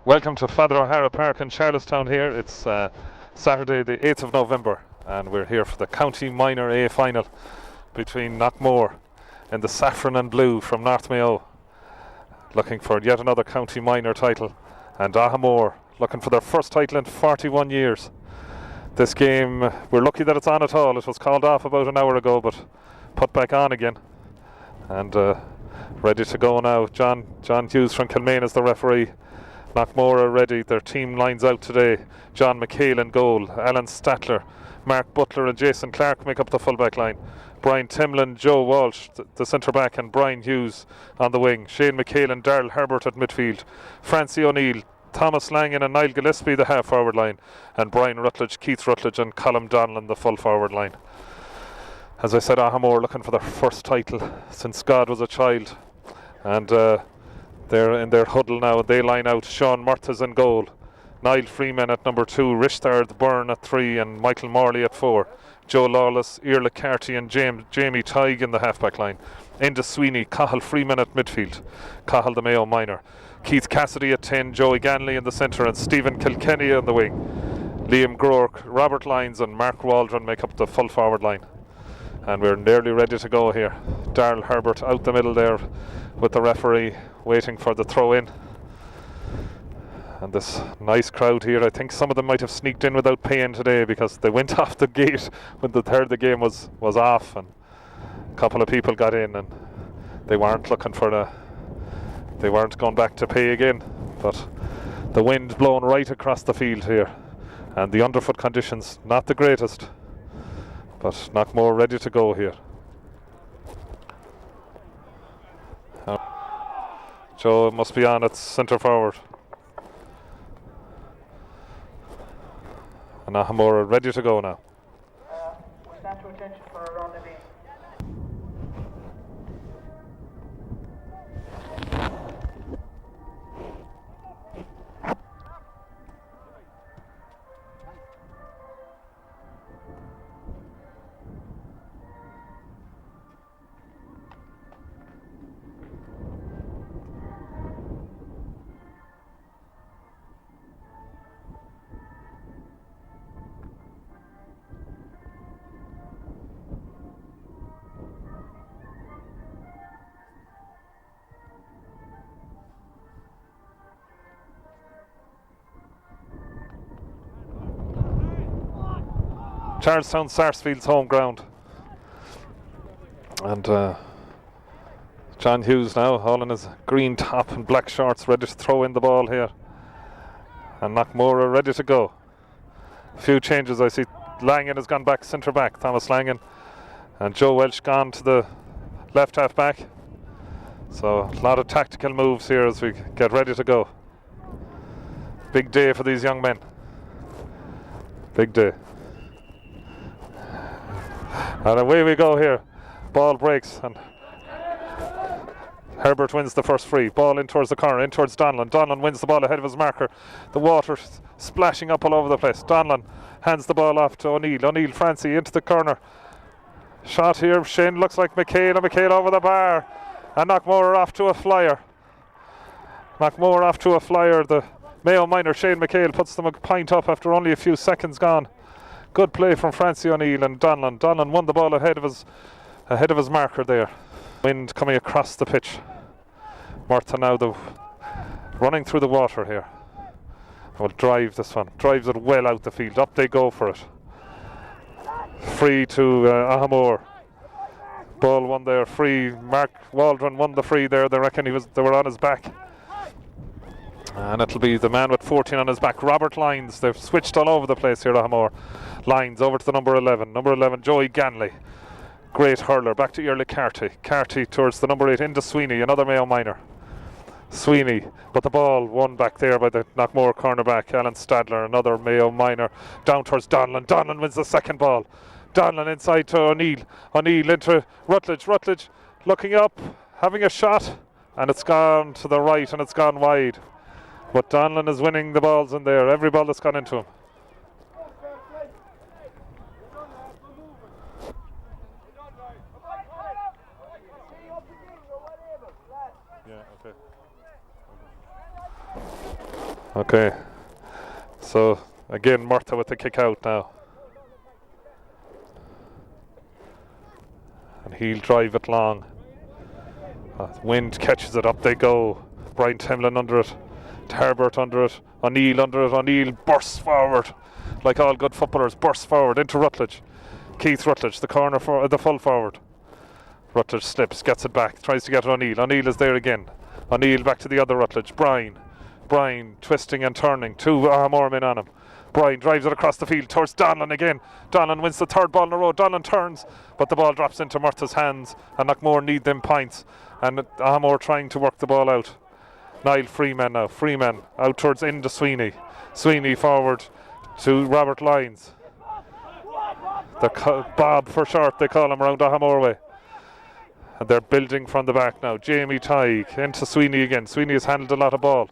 Welcome to Father O'Hara Park in Charlestown here. It's Saturday the 8th of November and we're here for the County Minor A final between Knockmore and the Saffron and Blue from North Mayo, looking for yet another County Minor title, and Aghamore looking for their first title in 41 years. This game, we're lucky that it's on at all. It was called off about an hour ago but put back on again, and ready to go now. John Hughes from Kilmaine is the referee. Knockmore are ready. Their team lines out today. John McHale in goal. Alan Statler, Mark Butler and Jason Clark make up the full-back line. Brian Timlin, Joe Walsh, the centre-back, and Brian Hughes on the wing. Shane McHale and Darrell Herbert at midfield. Francie O'Neill, Thomas Langan and Niall Gillespie the half-forward line. And Brian Rutledge, Keith Rutledge and Colm Donlan the full-forward line. As I said, Aghamore looking for their first title since God was a child. And they're in their huddle now. They line out. Sean Murtha's in goal. Niall Freeman at number 2. Rishtard Byrne at 3. And Michael Morley at 4. Joe Lawless, Iarla Carty and Jamie Tighe in the half-back line. Enda Sweeney, Cathal Freeman at midfield. Cathal the Mayo Minor. Keith Cassidy at 10. Joey Ganley in the centre. And Stephen Kilkenny on the wing. Liam Groark, Robert Lyons and Mark Waldron make up the full-forward line. And we're nearly ready to go here. Darrell Herbert out the middle there with the referee waiting for the throw in. And this nice crowd here, I think some of them might have sneaked in without paying today because they went off the gate when the game was off, and a couple of people got in and they weren't looking for they weren't going back to pay again. But the wind blowing right across the field here and the underfoot conditions not the greatest. But Knockmore ready to go here. Joe must be on at centre forward. And Aghamore are ready to go now. We stand to attention for a round of eight. Charlestown Sarsfield's home ground. And John Hughes now, all in his green top and black shorts, ready to throw in the ball here. And Knockmore are ready to go. A few changes. I see Langan has gone back centre back, Thomas Langan, and Joe Welch gone to the left half back. So a lot of tactical moves here as we get ready to go. Big day for these young men. Big day. And away we go here. Ball breaks and Herbert wins the first free. Ball in towards the corner, in towards Donlan. Donlan wins the ball ahead of his marker. The water splashing up all over the place. Donlan hands the ball off to O'Neill. O'Neill, Francie into the corner. Shot here. Shane looks like McHale, and McHale over the bar. And Knockmore off to a flyer. Knockmore off to a flyer. The Mayo Minor, Shane McHale, puts them a pint up after only a few seconds gone. Good play from Francie O'Neill and Donlan. Donlan won the ball ahead of his marker there. Wind coming across the pitch. Murtha now running through the water here. Will drive this one. Drives it well out the field. Up they go for it. Free to Aghamore. Ball won there. Free. Mark Waldron won the free there. They reckon they were on his back. And it'll be the man with 14 on his back, Robert Lyons. They've switched all over the place here, Aghamore. Lyons over to the number 11. Number 11, Joey Ganley. Great hurler. Back to Iarla Carty. Carty towards the number 8, Enda Sweeney, another Mayo Minor. Sweeney, but the ball won back there by the Knockmore cornerback, Alan Stadler, another Mayo Minor. Down towards Donlan. Donlan wins the second ball. Donlan inside to O'Neill. O'Neill into Rutledge. Rutledge looking up, having a shot, and it's gone to the right and it's gone wide. But Donlan is winning the balls in there. Every ball that's gone into him. Yeah, okay. Okay, so again Murtagh with the kick out now. And he'll drive it long. Wind catches it, up they go. Brian Temlin under it, Tarbert under it, O'Neill under it. O'Neill bursts forward, like all good footballers, bursts forward into Rutledge. Keith Rutledge, the corner for the full forward. Rutledge slips, gets it back, tries to get O'Neill. O'Neill is there again. O'Neill back to the other Rutledge. Brian twisting and turning. Two Aghamore men on him. Brian drives it across the field towards Donlan again. Donlan wins the third ball in a row. Donlan turns, but the ball drops into Murtagh's hands, and Knockmore need them points. And Aghamore trying to work the ball out. Niall Freeman now. Freeman out towards into Sweeney. Sweeney forward to Robert Lyons. The Bob for short, they call him, around Aghamore way. And they're building from the back now. Jamie Tighe into Sweeney again. Sweeney has handled a lot of ball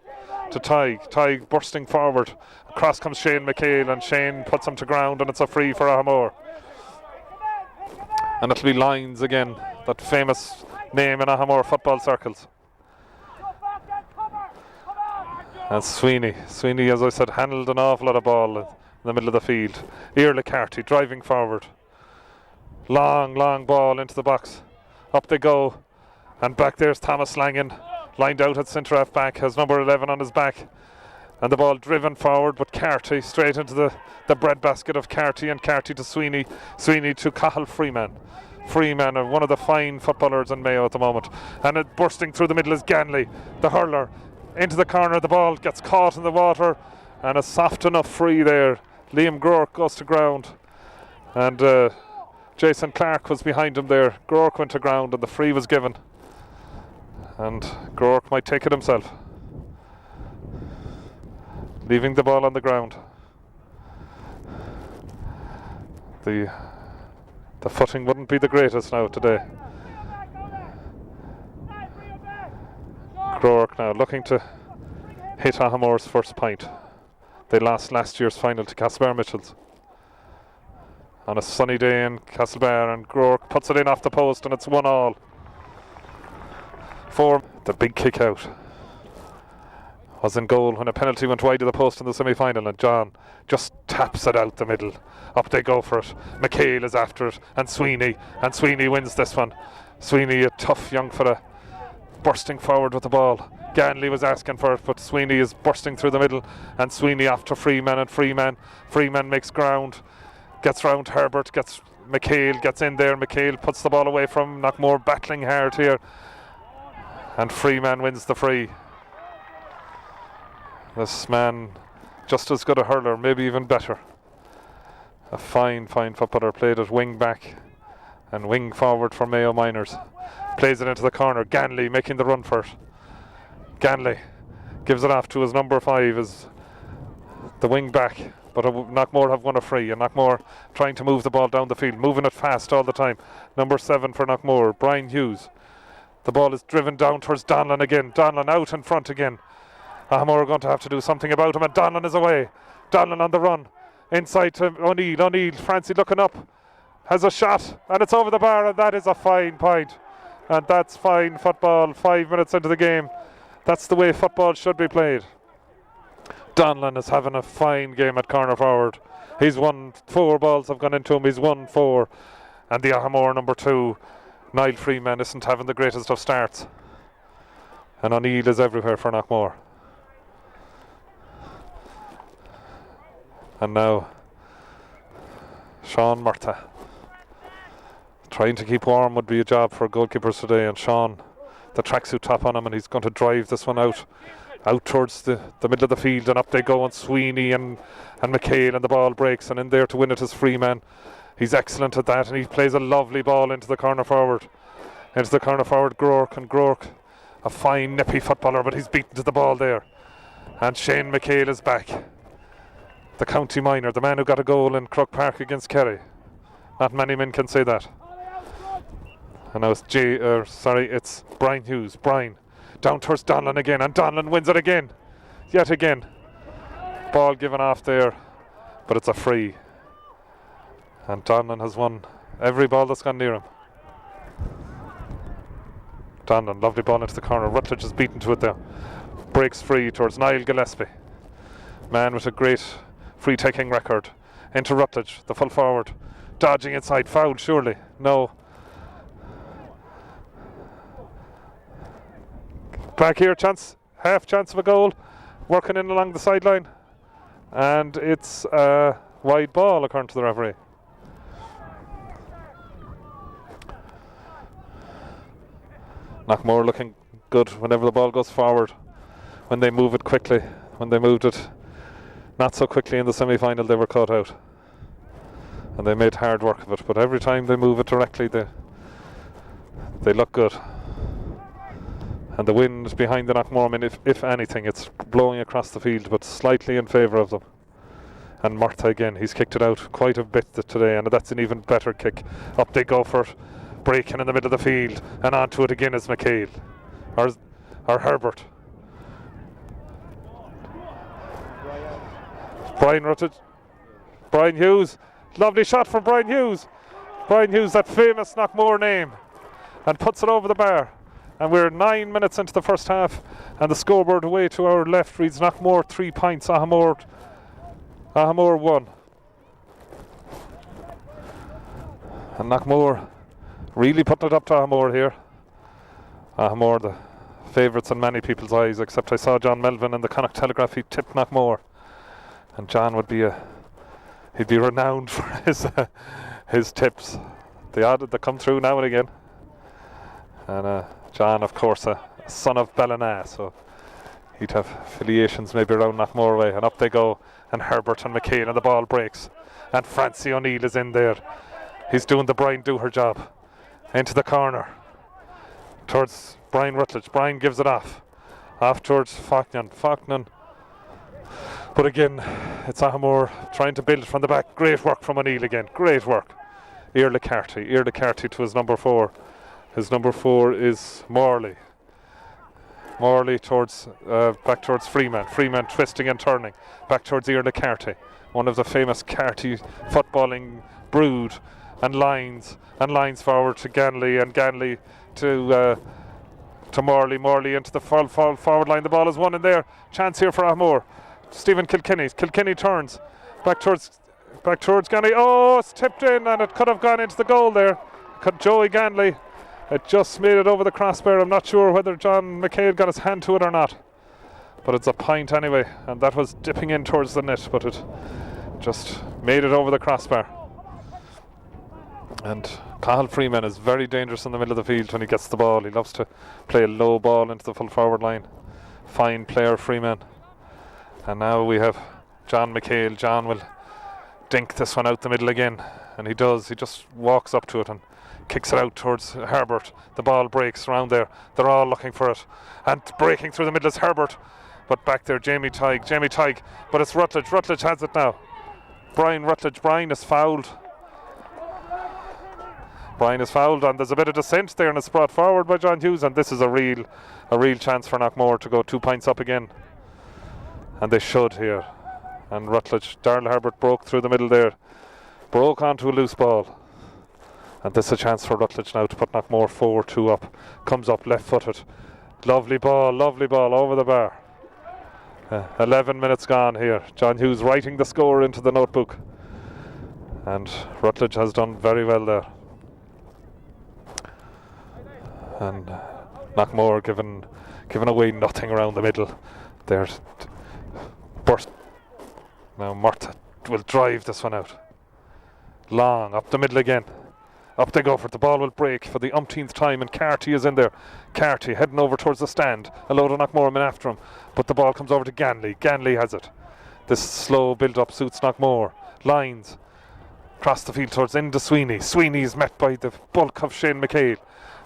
to Tighe. Tighe bursting forward. Across comes Shane McHale, and Shane puts him to ground, and it's a free for Aghamore. And it'll be Lyons again, that famous name in Aghamore football circles. And Sweeney, as I said, handled an awful lot of ball in the middle of the field. Iarla Carty driving forward. Long ball into the box. Up they go, and back there's Thomas Langan, lined out at centre half back, has number 11 on his back, and the ball driven forward, but Carty straight into the breadbasket of Carty, and Carty to Sweeney to Cathal Freeman. Freeman, one of the fine footballers in Mayo at the moment, and it bursting through the middle is Ganley, the hurler, into the corner. The ball gets caught in the water, and a soft enough free there. Liam Groark goes to ground, and Jason Clark was behind him there. Groark went to ground, and the free was given, and Groark might take it himself, leaving the ball on the ground. The footing wouldn't be the greatest now today. Groark now looking to hit Aghamore's first point. They lost last year's final to Castlebar Mitchells on a sunny day in Castlebar, and Groark puts it in off the post, and it's 1-1 for the big kick out. Was in goal when a penalty went wide of the post in the semi-final, and John just taps it out the middle. Up they go for it. McHale is after it, and Sweeney wins this one. Sweeney, a tough young fella, bursting forward with the ball. Ganley was asking for it, but Sweeney is bursting through the middle, and Sweeney off to Freeman, and Freeman makes ground. Gets round Herbert, McHale gets in there. McHale puts the ball away from Knockmore, battling hard here, and Freeman wins the free. This man, just as good a hurler, maybe even better. A fine footballer, played at wing back and wing forward for Mayo Miners. Plays it into the corner. Ganley making the run for it. Ganley gives it off to his number 5, as the wing back. But Knockmore have won a free, and Knockmore trying to move the ball down the field, moving it fast all the time. Number 7 for Knockmore, Brian Hughes. The ball is driven down towards Donlan again. Donlan out in front again. Aghamore are going to have to do something about him, and Donlan is away. Donlan on the run. Inside to O'Neill. O'Neill, Francie looking up, has a shot, and it's over the bar, and that is a fine point. And that's fine football, 5 minutes into the game. That's the way football should be played. Donlan is having a fine game at corner forward. He's won 4 balls have gone into him. He's won 4. And the Aghamore number 2, Niall Freeman, isn't having the greatest of starts. And O'Neill is everywhere for Knockmore. And now Sean Murtagh. Trying to keep warm would be a job for goalkeepers today, and Sean, the tracksuit top on him, and he's going to drive this one out towards the middle of the field, and up they go, and Sweeney and McHale, and the ball breaks, and in there to win it is Freeman. He's excellent at that, and he plays a lovely ball into the corner forward. Groark, and Groark, a fine nippy footballer, but he's beaten to the ball there. And Shane McHale is back. The county minor, the man who got a goal in Croke Park against Kerry. Not many men can say that. And now it's Brian Hughes. Brian down towards Donlan again, and Donlan wins it again. Yet again. Ball given off there, but it's a free. And Donlan has won every ball that's gone near him. Donlan, lovely ball into the corner. Rutledge is beaten to it there. Breaks free towards Niall Gillespie. Man with a great free-taking record. Into Rutledge, the full forward. Dodging inside, foul surely. No. Back here, chance, half chance of a goal. Working in along the sideline. And it's a wide ball according to the referee. Knockmore looking good whenever the ball goes forward. When they move it quickly. When they moved it not so quickly in the semi-final, they were caught out. And they made hard work of it. But every time they move it directly, they look good. And the wind behind the Knockmore men, if anything, it's blowing across the field, but slightly in favour of them. And Murtagh again, he's kicked it out quite a bit today, and that's an even better kick. Up they go for it, breaking in the middle of the field, and onto it again is McHale, or Herbert. Brian Rutledge, Brian Hughes, lovely shot from Brian Hughes. Brian Hughes, that famous Knockmore name, and puts it over the bar. And we're 9 minutes into the first half, and the scoreboard away to our left reads Knockmore 3 points, Aghamore 1. And Knockmore really putting it up to Aghamore here. Aghamore, the favourites in many people's eyes, except I saw John Melvin in the Connacht Telegraph. He tipped Knockmore, and John would be he'd be renowned for his tips. They come through now and again. And John, of course, a son of Ballina, so he'd have affiliations maybe around Knockmore way. And up they go, and Herbert and McHale, and the ball breaks. And Francie O'Neill is in there. He's doing the Brian Dooher job. Into the corner. Towards Brian Rutledge. Brian gives it off. Off towards Faulkner. But again, it's Aghamore trying to build from the back. Great work from O'Neill again. Great work. Iarla Carty to his number 4. His number 4 is Morley. Morley towards back towards Freeman. Freeman twisting and turning back towards Iarla Carty, one of the famous Carty footballing brood, and lines forward to Ganley, and Ganley to Morley. Morley into the forward line. The ball is won in there. Chance here for Aghamore. Stephen Kilkenny. Kilkenny turns back towards Ganley. Oh, it's tipped in, and it could have gone into the goal there. Joey Ganley. It just made it over the crossbar. I'm not sure whether John McHale got his hand to it or not. But it's a point anyway. And that was dipping in towards the net. But it just made it over the crossbar. And Cathal Freeman is very dangerous in the middle of the field when he gets the ball. He loves to play a low ball into the full forward line. Fine player, Freeman. And now we have John McHale. John will dink this one out the middle again. And he does. He just walks up to it and kicks it out towards Herbert. The ball breaks around there. They're all looking for it. And breaking through the middle is Herbert. But back there, Jamie Tighe. But it's Rutledge. Rutledge has it now. Brian Rutledge. Brian is fouled. And there's a bit of dissent there, and it's brought forward by John Hughes. And this is a real chance for Knockmore to go 2 points up again. And they should here. And Rutledge, Darrell Herbert broke through the middle there. Broke onto a loose ball. And this is a chance for Rutledge now to put Knockmore 4-2 up. Comes up left-footed. Lovely ball over the bar. 11 minutes gone here. John Hughes writing the score into the notebook. And Rutledge has done very well there. And Knockmore given away nothing around the middle. There's burst. Now Murtagh will drive this one out. Long, up the middle again. Up they go for it. The ball will break for the umpteenth time, and Carty is in there. Carty heading over towards the stand. A load of Knockmore men after him. But the ball comes over to Ganley. Ganley has it. This slow build-up suits Knockmore. Lines. Across the field towards into Sweeney. Sweeney is met by the bulk of Shane McHale.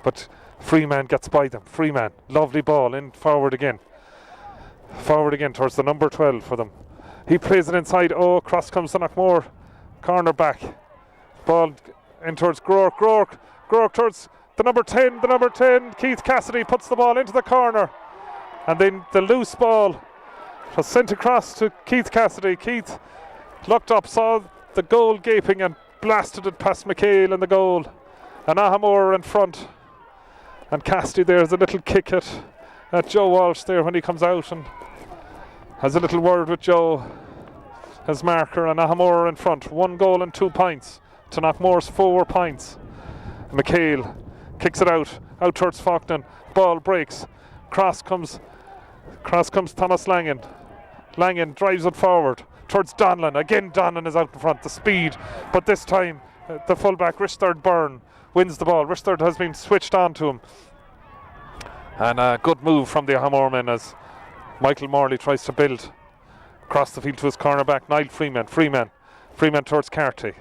But Freeman gets by them. Freeman. Lovely ball in forward again. Forward again towards the number 12 for them. He plays it inside. Oh, cross comes to Knockmore. Corner back. Ball in towards Groark. Groark towards the number 10. Keith Cassidy puts the ball into the corner. And then the loose ball was sent across to Keith Cassidy. Keith looked up, saw the goal gaping, and blasted it past McHale in the goal. And Aghamore in front. And Cassidy there's a little kick at Joe Walsh there when he comes out. And has a little word with Joe, his marker, and Aghamore in front. 1 goal and 2 points to Knockmore's 4 points. McHale kicks it out towards Faulkner. Ball breaks. Cross comes Thomas Langan. Langan drives it forward towards Donlan. Again, Donlan is out in front. The speed, but this time the fullback Richard Byrne wins the ball. Richard has been switched on to him, and a good move from the Aghamore men as Michael Morley tries to build across the field to his cornerback Niall Freeman. Freeman towards Carty.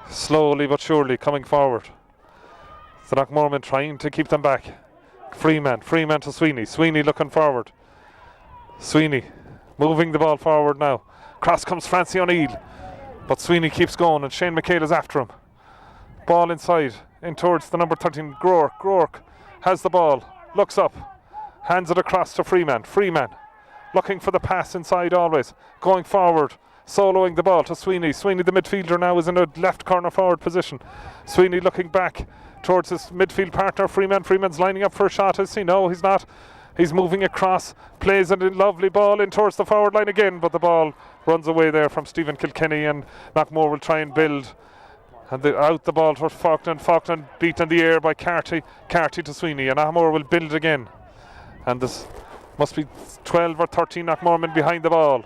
Slowly but surely coming forward. The Knockmore men trying to keep them back. Freeman to Sweeney. Sweeney looking forward. Sweeney moving the ball forward now. Cross comes Francie O'Neill, but Sweeney keeps going and Shane McHale is after him. Ball inside, in towards the number 13, Groark. Groark has the ball, looks up, hands it across to Freeman. Freeman looking for the pass inside always, going forward, soloing the ball to Sweeney. Sweeney, the midfielder, now is in a left corner forward position. Sweeney looking back towards his midfield partner Freeman. Freeman's lining up for a shot, is he? No, he's not. He's moving across, plays a lovely ball in towards the forward line again, but the ball runs away there from Stephen Kilkenny, and Knockmore will try and build. And out the ball towards Faulkner. Faulkner beat in the air by Carty. Carty to Sweeney, and Aghamore will build again. And this must be 12 or 13 Knockmore men behind the ball.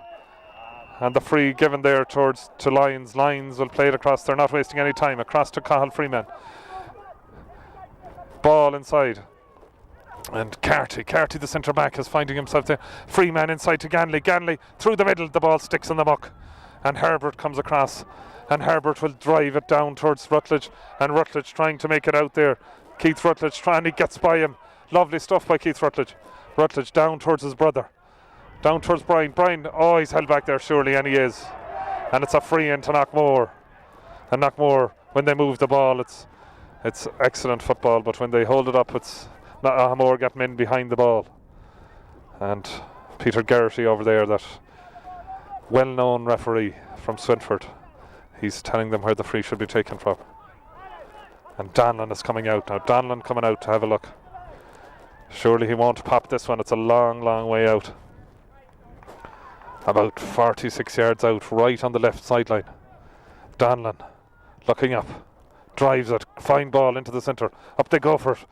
And the free given there to Lyons. Lyons will play it across. They're not wasting any time. Across to Cathal Freeman. Ball inside. And Carty the centre back is finding himself there. Freeman inside to Ganley. Ganley through the middle. The ball sticks in the muck. And Herbert comes across. And Herbert will drive it down towards Rutledge. And Rutledge trying to make it out there. Keith Rutledge trying, he gets by him. Lovely stuff by Keith Rutledge. Rutledge down towards his brother. Down towards Brian. Brian, oh, he's held back there surely, and he is. And it's a free in to Knockmore. And Knockmore, when they move the ball, it's excellent football. But when they hold it up, it's not Aghamore get men behind the ball. And Peter Geraghty over there, that well-known referee from Swinford, he's telling them where the free should be taken from. And Donlan is coming out now. Donlan coming out to have a look. Surely he won't pop this one. It's a long, long way out. About 46 yards out, right on the left sideline. Donlan looking up, drives it, fine ball into the centre. Up they go for it.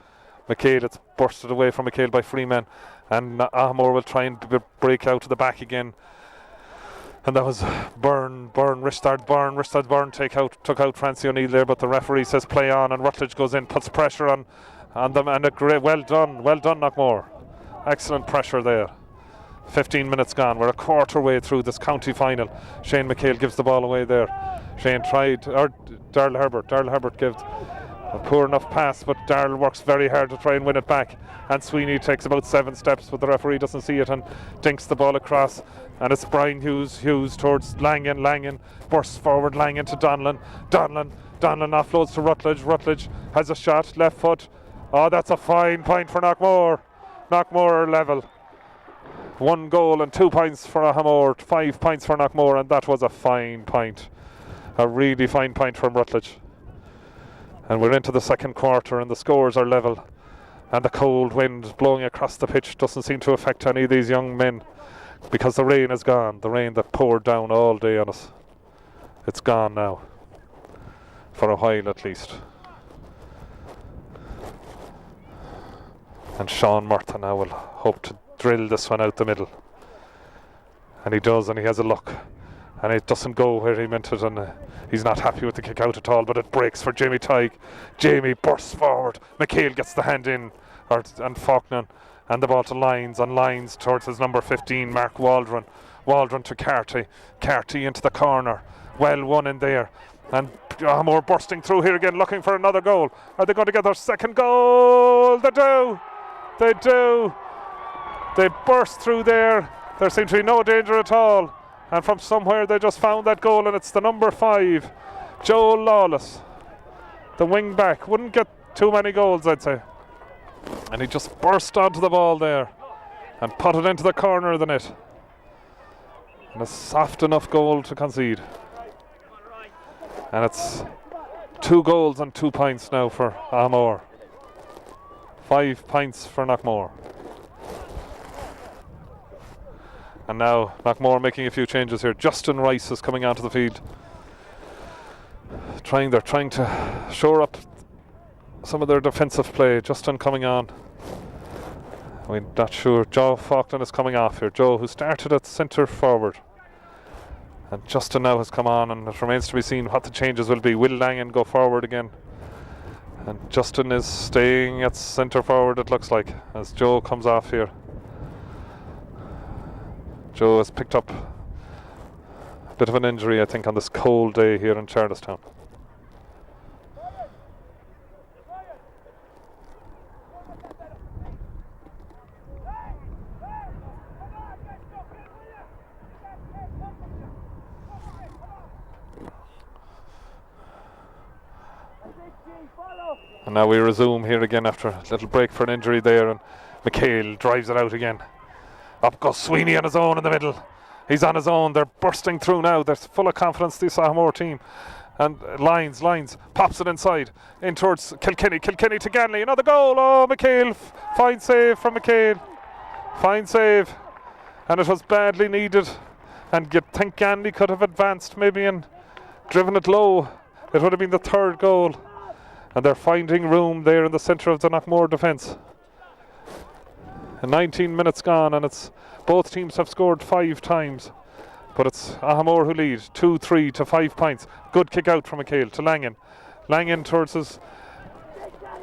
McHale, it's bursted away from McHale by Freeman, and Aghamore will try and break out to the back again. And that was Richard Byrne took out Francie O'Neill there, but the referee says play on, and Rutledge goes in, puts pressure on them, and a great, well done Knockmore. Excellent pressure there. 15 minutes gone. We're a quarter way through this county final. Shane McHale gives the ball away there. Shane tried, or Darrell Herbert gives a poor enough pass, but Darrell works very hard to try and win it back. And Sweeney takes about 7 steps, but the referee doesn't see it and dinks the ball across. And it's Brian Hughes towards Langan. Langan bursts forward. Langan to Donlan. Donlan offloads to Rutledge. Rutledge has a shot, left foot. Oh, that's a fine point for Knockmore. Knockmore are level. 1 goal and 2 points for Aghamore, 5 points for Knockmore, and that was a fine point. A really fine point from Rutledge. And we're into the second quarter and the scores are level. And the cold wind blowing across the pitch doesn't seem to affect any of these young men, because the rain is gone. The rain that poured down all day on us. It's gone now. For a while at least. And Sean Murtha now will hope to drill this one out the middle, and he does, and he has a look, and it doesn't go where he meant it, and he's not happy with the kick out at all, but it breaks for Jamie Tighe. Jamie bursts forward, McHale gets the hand in, and Faulkner, and the ball to Lyons, and Lyons towards his number 15 Mark Waldron to Carty into the corner, well won in there, and Aghamore bursting through here again looking for another goal. Are they going to get their second goal? They do. They burst through there. There seemed to be no danger at all. And from somewhere they just found that goal, and it's the number 5, Joel Lawless. The wing back. Wouldn't get too many goals, I'd say. And he just burst onto the ball there and put it into the corner of the net. And a soft enough goal to concede. And it's 2 goals and 2 points now for Aghamore. 5 points for Knockmore. And now Knockmore making a few changes here. Justin Rice is coming onto the field. They're trying to shore up some of their defensive play. Justin coming on. We're not sure. Joe Faulkner is coming off here. Joe, who started at centre forward. And Justin now has come on, and it remains to be seen what the changes will be. Will Langan go forward again? And Justin is staying at centre forward, it looks like, as Joe comes off here. Joe has picked up a bit of an injury, I think, on this cold day here in Charlestown. And now we resume here again after a little break for an injury there, and McHale drives it out again. Up goes Sweeney on his own in the middle. He's on his own. They're bursting through now. They're full of confidence, this Aghamore team. And Lyons pops it inside in towards Kilkenny to Ganley. Another goal. Oh, McHale. Fine save from McHale. Fine save. And it was badly needed. And you'd think Ganley could have advanced maybe and driven it low. It would have been the third goal. And they're finding room there in the centre of the Knockmore defence. And 19 minutes gone, and it's both teams have scored 5 times. But it's Aghamore who lead 2-3 to 5 points. Good kick out from McHale to Langan. Langan towards his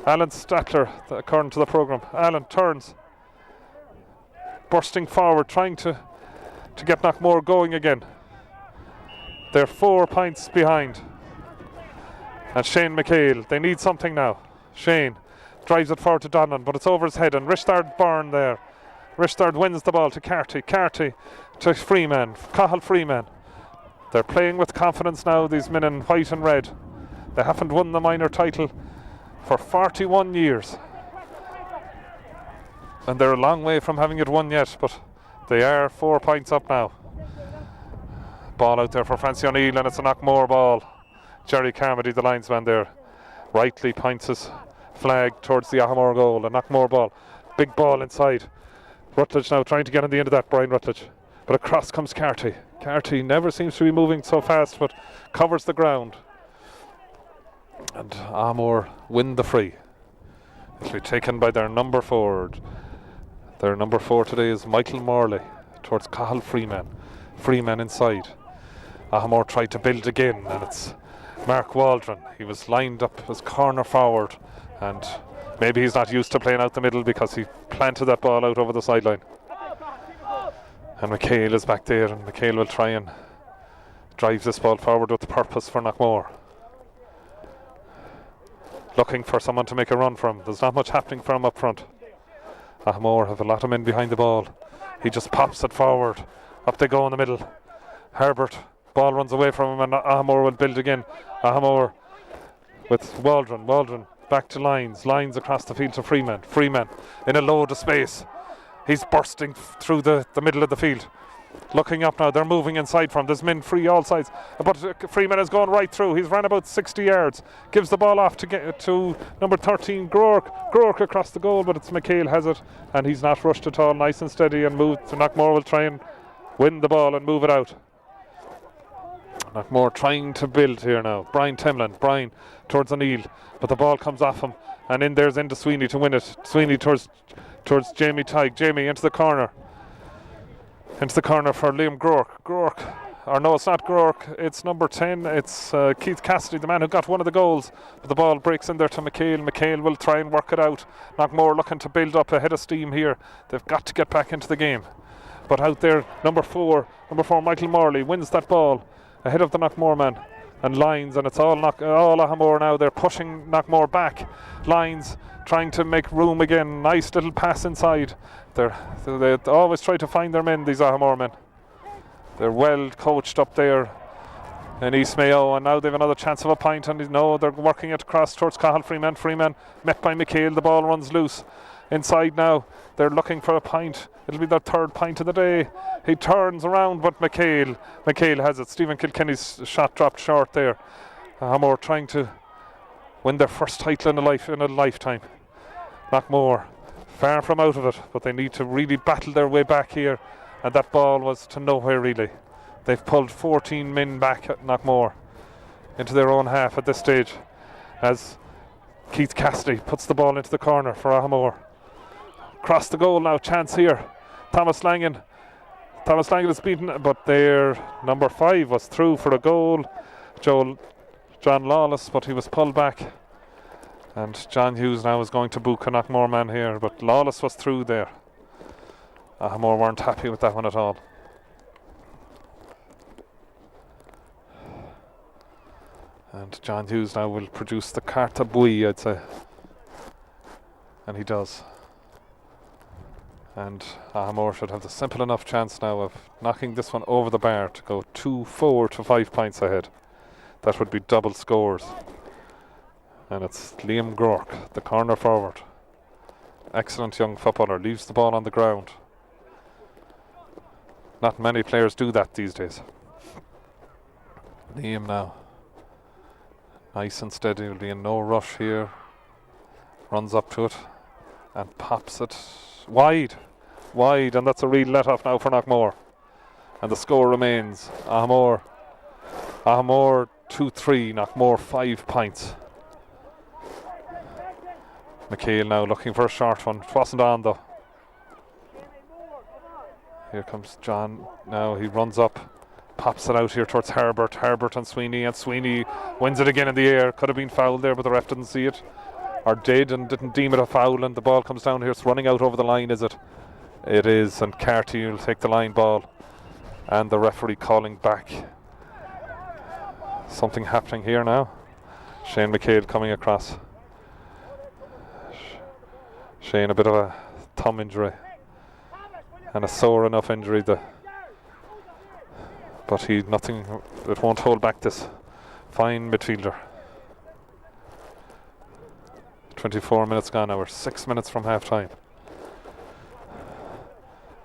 Alan Statler, according to the programme. Alan turns, bursting forward, trying to get Knockmore going again. They're 4 points behind. And Shane McHale, they need something now. Shane drives it forward to Donlan, but it's over his head, and Rishtard Byrne there. Rishtard wins the ball to Carty. Carty to Freeman. Cahill Freeman. They're playing with confidence now, these men in white and red. They haven't won the minor title for 41 years. And they're a long way from having it won yet, but they are 4 points up now. Ball out there for Francie O'Neill, and it's a Knockmore ball. Jerry Carmody, the linesman there, rightly points his flag towards the Aghamore goal. A Knockmore ball. Big ball inside. Rutledge now trying to get on the end of that, Brian Rutledge. But across comes Carty. Carty never seems to be moving so fast, but covers the ground. And Aghamore win the free. It'll be taken by their number forward. Their number 4 today is Michael Morley towards Cahill Freeman. Freeman inside. Aghamore tried to build again, and it's Mark Waldron. He was lined up as corner forward, and maybe he's not used to playing out the middle because he planted that ball out over the sideline. And McHale is back there, and McHale will try and drive this ball forward with purpose for Knockmore. Looking for someone to make a run for him. There's not much happening for him up front. Aghamore have a lot of men behind the ball. He just pops it forward. Up they go in the middle. Herbert. Ball runs away from him, and Aghamore will build again. Aghamore with Waldron. Waldron back to Lyons. Lyons across the field to Freeman. Freeman in a load of space. He's bursting through the middle of the field. Looking up now, they're moving inside from him. There's men free all sides. But Freeman has gone right through. He's ran about 60 yards. Gives the ball off to number 13, Groark. Groark across the goal, but it's McHale has it. And he's not rushed at all. Nice and steady and moved. So Knockmore will try and win the ball and move it out. Knockmore trying to build here now. Brian Temlin. Brian towards O'Neill. But the ball comes off him. And in there's into Sweeney to win it. Sweeney towards Jamie Tighe. Jamie into the corner. Into the corner for Liam Groark. Groark. Or no, it's not Groark. It's number 10. It's Keith Cassidy, the man who got one of the goals. But the ball breaks in there to McHale. McHale will try and work it out. Knockmore looking to build up a head of steam here. They've got to get back into the game. But out there, number 4, Michael Morley wins that ball ahead of the Knockmore man. And Lyons, and it's all Aghamore now. They're pushing Knockmore back. Lyons trying to make room again. Nice little pass inside. They always try to find their men, these Aghamore men. They're well coached up there in East Mayo, and now they've another chance of a point. And they're working it across towards Cahill Freeman. Freeman met by McHale. The ball runs loose. Inside now, they're looking for a point. It'll be their 3rd point of the day. He turns around, but McHale has it. Stephen Kilkenny's shot dropped short there. Aghamore trying to win their first title in a lifetime. Knockmore far from out of it, but they need to really battle their way back here and that ball was to nowhere really. They've pulled 14 men back at Knockmore into their own half at this stage, as Keith Cassidy puts the ball into the corner for Aghamore. Cross the goal now, chance here. Thomas Langan is beaten, but their number 5 was through for a goal. John Lawless, but he was pulled back. And John Hughes now is going to book a Knockmore man here, but Lawless was through there. Aghamore weren't happy with that one at all. And John Hughes now will produce the Carta Bui, I'd say. And he does. And Aghamore should have the simple enough chance now of knocking this one over the bar to go 2-4 to 5 points ahead. That would be double scores. And it's Liam Groark, the corner forward. Excellent young footballer, leaves the ball on the ground. Not many players do that these days. Liam now. Nice and steady, will be in no rush here. Runs up to it and pops it wide, and that's a real let off now for Knockmore. And the score remains Aghamore 2-3, Knockmore 5 points. McHale now looking for a short one. It wasn't on though. Here comes John now, he runs up, pops it out here towards Herbert and Sweeney wins it again in the air. Could have been fouled there, but the ref didn't see it, or did and didn't deem it a foul, and the ball comes down here. It's running out over the line, is it? It is, and Carty will take the line ball, and the referee calling back. Something happening here now. Shane McHale coming across. Shane a bit of a thumb injury and a sore enough injury, but it won't hold back this fine midfielder. 24 minutes gone now, we're 6 minutes from half time.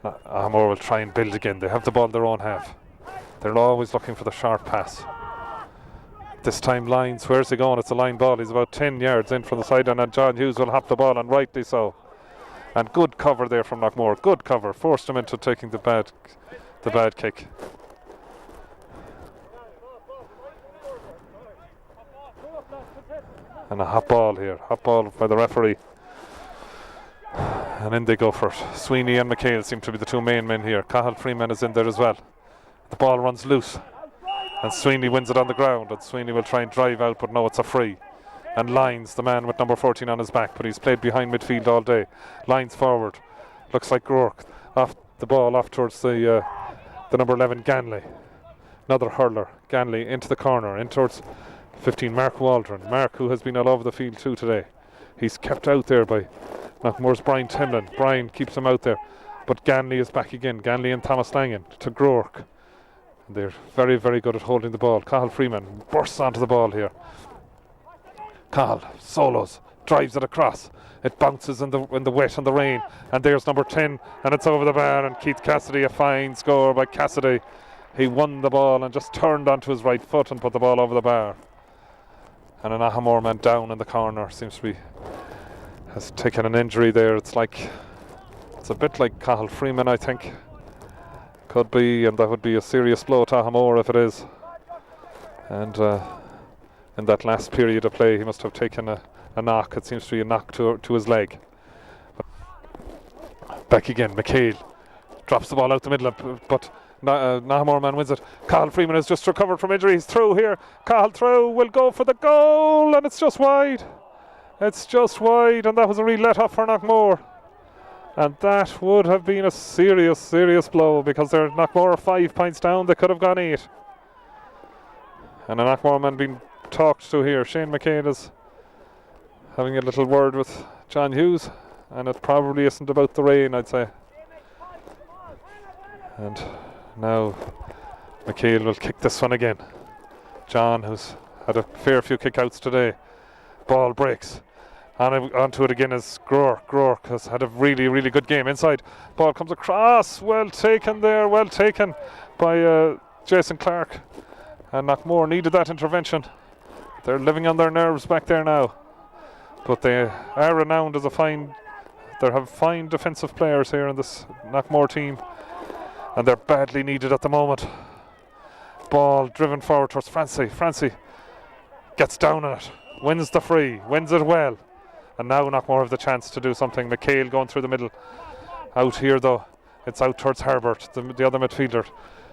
Aghamore will try and build again. They have the ball in their own half. They're always looking for the sharp pass. This time Lyons, where's he going? It's a line ball. He's about 10 yards in from the sideline, and John Hughes will hop the ball, and rightly so. And good cover there from Knockmore. Good cover. Forced him into taking the bad kick. And a hot ball here. Hot ball by the referee. And in they go for it. Sweeney and McHale seem to be the two main men here. Cathal Freeman is in there as well. The ball runs loose, and Sweeney wins it on the ground, and Sweeney will try and drive out, but no, it's a free. And Lyons, the man with number 14 on his back, but he's played behind midfield all day. Lyons forward. Looks like Groark. Off the ball, off towards the number 11, Ganley. Another hurler. Ganley into the corner, in towards 15, Mark Waldron. Mark, who has been all over the field too today. He's kept out there by Knockmore's Brian Timlin. Brian keeps him out there, but Ganley is back again. Ganley and Thomas Langan to Groark. They're very, very good at holding the ball. Cathal Freeman bursts onto the ball here. Cathal solos, drives it across. It bounces in the wet and the rain, and there's number 10, and it's over the bar. And Keith Cassidy, a fine score by Cassidy. He won the ball and just turned onto his right foot and put the ball over the bar. And an Aghamore man down in the corner, seems to be has taken an injury there. It's a bit like Cathal Freeman, I think. Could be, and that would be a serious blow to Aghamore if it is. And in that last period of play, he must have taken a knock. It seems to be a knock to his leg. Back again, McHale drops the ball out the middle, but Aghamore man wins it. Cathal Freeman has just recovered from injury. He's through here. Cathal through, will go for the goal, and it's just wide. It's just wide, and that was a real let-off for Knockmore. And that would have been a serious, serious blow, because they're Knockmore 5 points down. They could have gone 8. And a Knockmore man being talked to here. Shane McCain is having a little word with John Hughes, and it probably isn't about the rain, I'd say. And now McHale will kick this one again. John, who's had a fair few kick-outs today. Ball breaks. Onto it again is Groark. Groark has had a really, really good game inside. Ball comes across. Well taken there. Well taken by Jason Clark. And Knockmore needed that intervention. They're living on their nerves back there now. But they are renowned as they have fine defensive players here in this Knockmore team. and they're badly needed at the moment. Ball driven forward towards Francie. Francie gets down on it, wins the free, wins it well, and now Knockmore have the chance to do something. McHale going through the middle. Out here though, it's out towards Herbert, the other midfielder.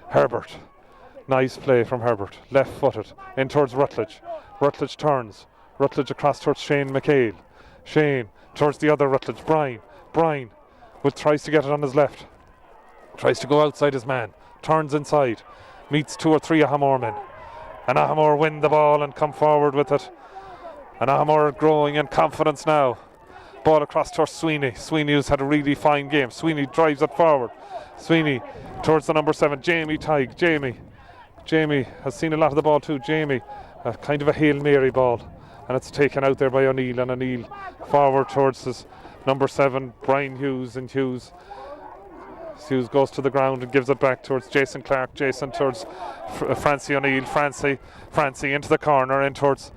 Herbert, nice play from Herbert, left footed, in towards Rutledge. Rutledge turns, Rutledge across towards Shane McHale. Shane towards the other Rutledge, Brian. Brian tries to get it on his left, tries to go outside his man, turns inside, meets 2 or 3 Aghamore men, and Aghamore win the ball and come forward with it, and Aghamore are growing in confidence now. Ball across towards Sweeney. Sweeney has had a really fine game. Sweeney drives it forward. Sweeney towards the number 7, Jamie Tighe. Jamie has seen a lot of the ball too. Jamie, kind of a Hail Mary ball, and it's taken out there by O'Neill, and O'Neill forward towards his number 7, Brian Hughes, and Hughes goes to the ground and gives it back towards Jason Clark. Jason towards Francie O'Neill. Francie into the corner, in towards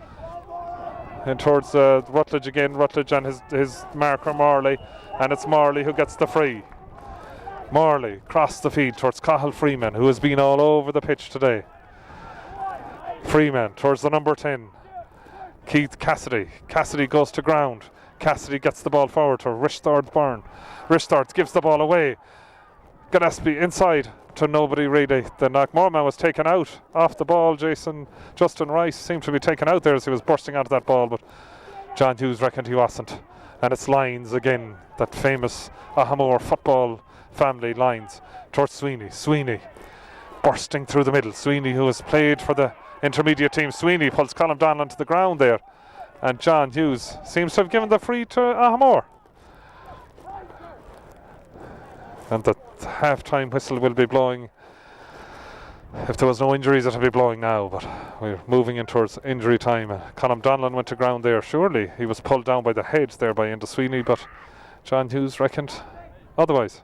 Rutledge again. Rutledge and his marker Morley, and it's Morley who gets the free. Morley across the field towards Cathal Freeman, who has been all over the pitch today. Freeman towards the number 10, Keith Cassidy. Cassidy goes to ground. Cassidy gets the ball forward to Rishtard Byrne. Rishtard gives the ball away. Gillespie inside to nobody really. The Knockmore man was taken out off the ball. Justin Rice seemed to be taken out there as he was bursting onto that ball, but John Hughes reckoned he wasn't. And it's Lyons again, that famous Aghamore football family, Lyons towards Sweeney. Sweeney bursting through the middle. Sweeney, who has played for the intermediate team. Sweeney pulls Colm Donlan to the ground there, and John Hughes seems to have given the free to Aghamore. And the half-time whistle will be blowing. If there was no injuries, it would be blowing now, but we're moving in towards injury time. Colm Donlan went to ground there. Surely he was pulled down by the head there by Enda Sweeney, but John Hughes reckoned otherwise.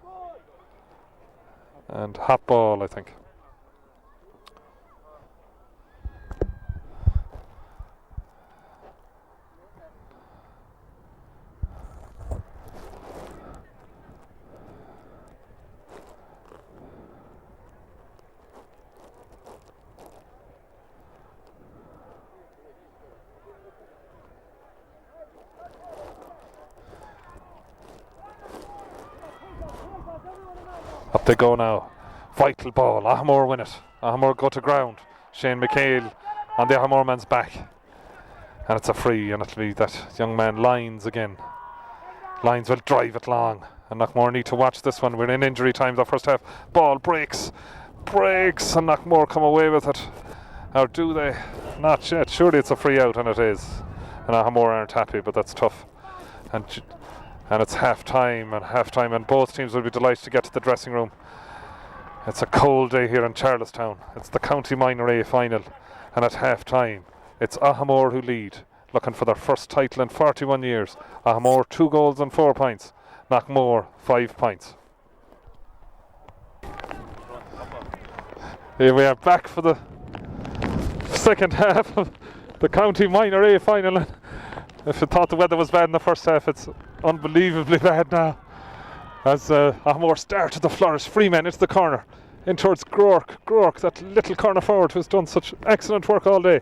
And hot ball, I think. Up they go now. Vital ball. Aghamore win it. Aghamore go to ground. Shane McHale on the Aghamore man's back. And it's a free, and it'll be that young man Lyons again. Lyons will drive it long, and Knockmore need to watch this one. We're in injury time the first half. Ball breaks, and Knockmore come away with it. Or do they? Not yet. Surely it's a free out, and it is. And Aghamore aren't happy, but that's tough. And it's half-time, and both teams will be delighted to get to the dressing room. It's a cold day here in Charlestown. It's the County Minor A final, and at half-time, it's Aghamore who lead, looking for their first title in 41 years. Aghamore 2 goals and 4 points. Knockmore 5 points. Here we are back for the second half of the County Minor A final. If you thought the weather was bad in the first half, it's unbelievably bad now. As Aghamore started to flourish. Freeman into the corner, in towards Groark, that little corner forward who's done such excellent work all day.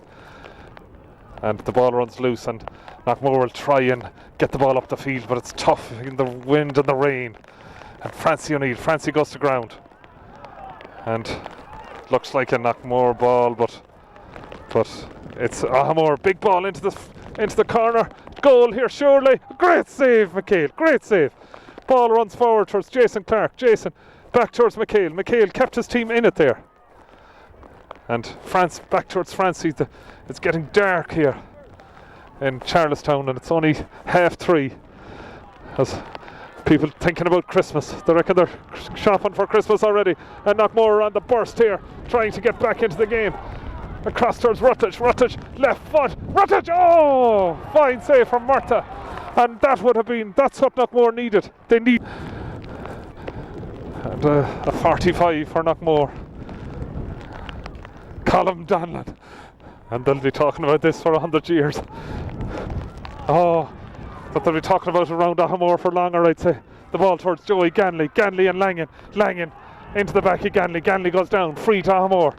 And the ball runs loose, and Knockmore will try and get the ball up the field, but it's tough in the wind and the rain. And Francie O'Neill, Francie goes to ground. And looks like a Knockmore ball, but it's Aghamore. Big ball into the corner. Goal here, surely. Great save, McHale. Great save. Ball runs forward towards Jason Clark. Jason back towards McHale. McHale kept his team in it there. And France back towards Francie. It's getting dark here in Charlestown, and it's only 3:30. As people thinking about Christmas, they reckon they're shopping for Christmas already. And Knockmore are on the burst here, trying to get back into the game. Across towards Rutledge, left foot, Rutledge, oh! Fine save from Murtagh. And that's what Knockmore needed. They need... And a 45 for Knockmore. Colm Donlan. And they'll be talking about this for 100 years. Oh, but they'll be talking about it around Aghamore for longer, I'd say. The ball towards Joey Ganley and Langan. into the back of Ganley. Ganley goes down, free to Aghamore.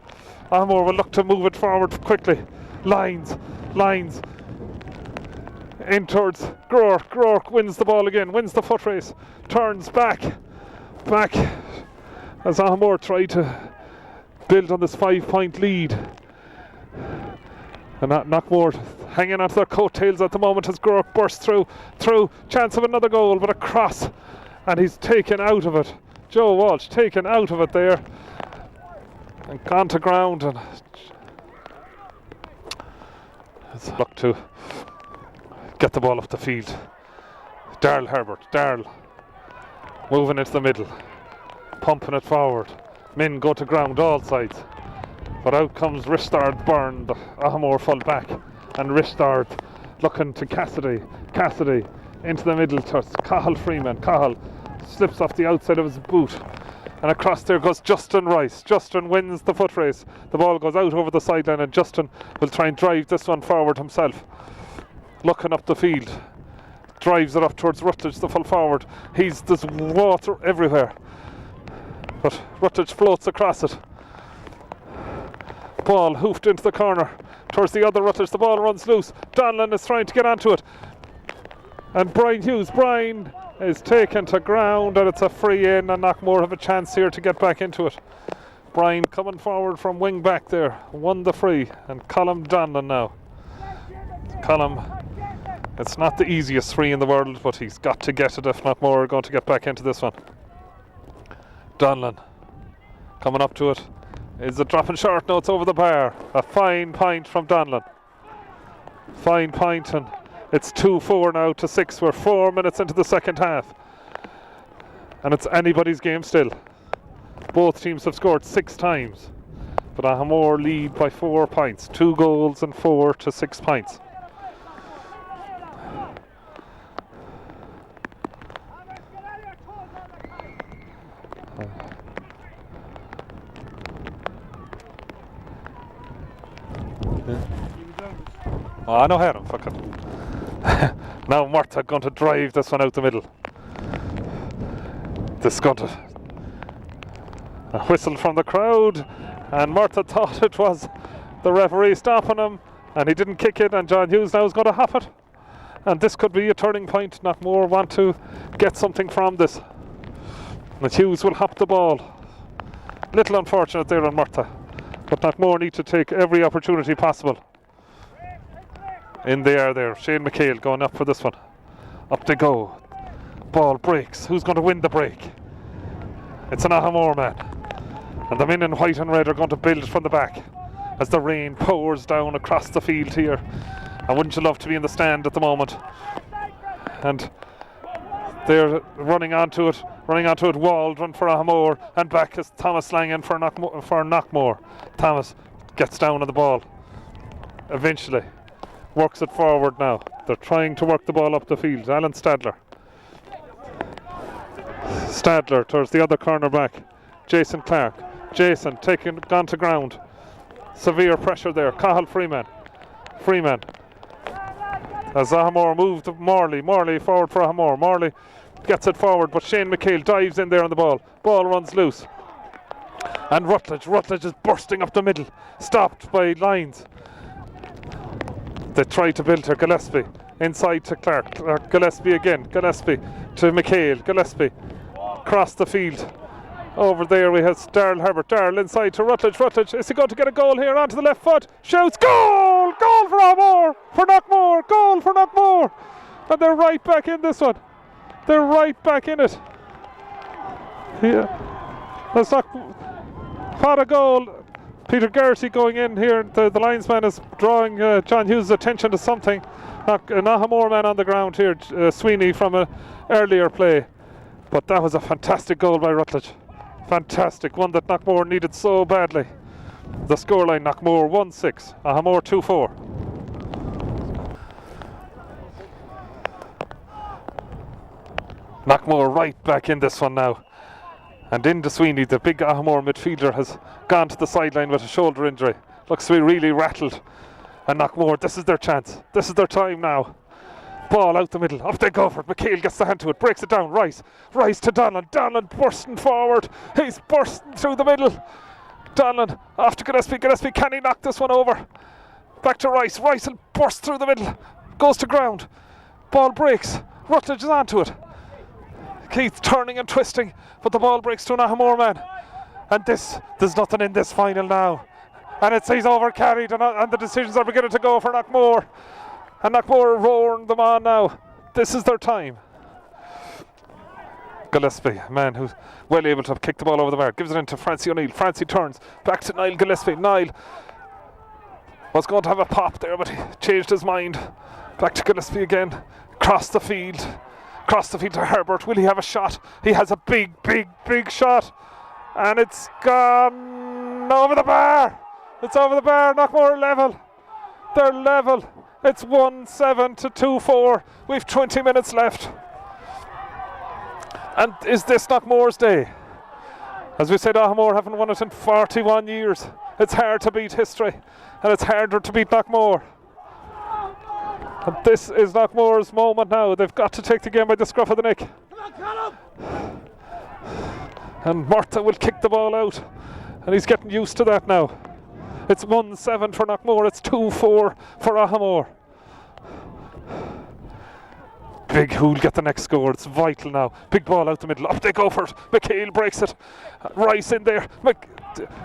Aghamore will look to move it forward quickly. Lines. In towards Groark. Groark wins the ball again, wins the foot race, turns back as Aghamore try to build on this 5-point lead. And Knockmore hanging onto their coattails at the moment as Groark bursts through, chance of another goal, but a cross, and he's taken out of it. Joe Walsh taken out of it there and gone to ground, and let's look to get the ball up the field. Darrell Herbert, moving into the middle, pumping it forward. Men go to ground all sides, but out comes Rishtard Byrne. Aghamore full back, and Rishtard looking to Cassidy into the middle to Cahill Freeman. Cahill slips off the outside of his boot, and across there goes Justin Rice. Justin wins the foot race. The ball goes out over the sideline, and Justin will try and drive this one forward himself. Looking up the field, drives it up towards Rutledge, the full forward. There's water everywhere, but Rutledge floats across it. Ball hoofed into the corner towards the other Rutledge. The ball runs loose. Donlan is trying to get onto it, and Brian Hughes is taken to ground, and it's a free in, and Knockmore have a chance here to get back into it. Brian coming forward from wing back there, won the free, and Colm Donlan now. Colm, it's not the easiest free in the world, but he's got to get it if Knockmore are going to get back into this one. Donlan coming up to it. Is it dropping short? No, it's over the bar. A fine point from Donlan. Fine point, and it's 2-4 now to 6. We're 4 minutes into the second half, and it's anybody's game still. Both teams have scored 6 times, but Aghamore lead by 4 points. 2 goals and 4 to 6 points. Oh, I know how I'm fucking. Now Martha going to drive this one out the middle. This going to a whistle from the crowd, and Martha thought it was the referee stopping him, and he didn't kick it, and John Hughes now is going to have it, and this could be a turning point. Knockmore want to get something from this, and Hughes will hop the ball. Little unfortunate there on Martha, but Knockmore need to take every opportunity possible. In the air there, Shane McHale going up for this one. Up they go. Ball breaks. Who's going to win the break? It's an Aghamore man. And the men in white and red are going to build from the back as the rain pours down across the field here. And wouldn't you love to be in the stand at the moment? And they're running onto it. Waldron for Aghamore, and back is Thomas Langan for Knockmore. Thomas gets down on the ball. Eventually works it forward now. They're trying to work the ball up the field. Alan Stadler towards the other corner back. Jason Clark. Jason gone to ground. Severe pressure there. Cahill Freeman. As Aghamore moved to Morley forward for Aghamore. Morley gets it forward, but Shane McHale dives in there on the ball. Ball runs loose. And Rutledge is bursting up the middle. Stopped by Lyons. They try to build to Gillespie. Inside to Clark. Gillespie again. Gillespie to McHale. Gillespie across the field. Over there we have Darrell Herbert. Darrell inside to Rutledge. Rutledge, is he going to get a goal here onto the left foot? Shoots. Goal! Goal for Aghamore! For Knockmore! Goal for Knockmore! And they're right back in this one. They're right back in it. Yeah. That's not. What a goal. Peter Garrity going in here. The linesman is drawing John Hughes' attention to something. An Aghamore man on the ground here, Sweeney, from an earlier play. But that was a fantastic goal by Rutledge. Fantastic, one that Knockmore needed so badly. The scoreline: Knockmore 1-6, Aghamore 2-4. Knockmore right back in this one now. And into Sweeney, the big Aghamore midfielder, has gone to the sideline with a shoulder injury. Looks to be really rattled. And Knockmore, this is their chance. This is their time now. Ball out the middle, up they go for it. McHale gets the hand to it, breaks it down. Rice to Donlan. Donlan bursting forward. He's bursting through the middle. Donlan off to Gillespie. Gillespie, can he knock this one over? Back to Rice. Rice will burst through the middle. Goes to ground. Ball breaks. Rutledge is onto it. Keith turning and twisting, but the ball breaks to an Aghamore man. And there's nothing in this final now. And he's over carried, and the decisions are beginning to go for Knockmore. And Knockmore roaring them on now. This is their time. Gillespie, a man who's well able to kick the ball over the bar, gives it into Francie O'Neill. Francie turns back to Niall Gillespie. Niall was going to have a pop there, but he changed his mind. Back to Gillespie again. Across the field to Herbert. Will he have a shot? He has a big shot. And it's gone over the bar. It's over the bar. Knockmore level. They're level. It's 1-7 to 2-4. We've 20 minutes left. And is this Knockmore's day? As we said, Aghamore haven't won it in 41 years. It's hard to beat history, and it's harder to beat Knockmore. And this is Knockmore's moment now. They've got to take the game by the scruff of the neck. And Murtagh will kick the ball out, and he's getting used to that now. It's 1-7 for Knockmore. It's 2-4 for Aghamore. Big who'll get the next score. It's vital now. Big ball out the middle. Up they go for it. McHale breaks it. Rice in there.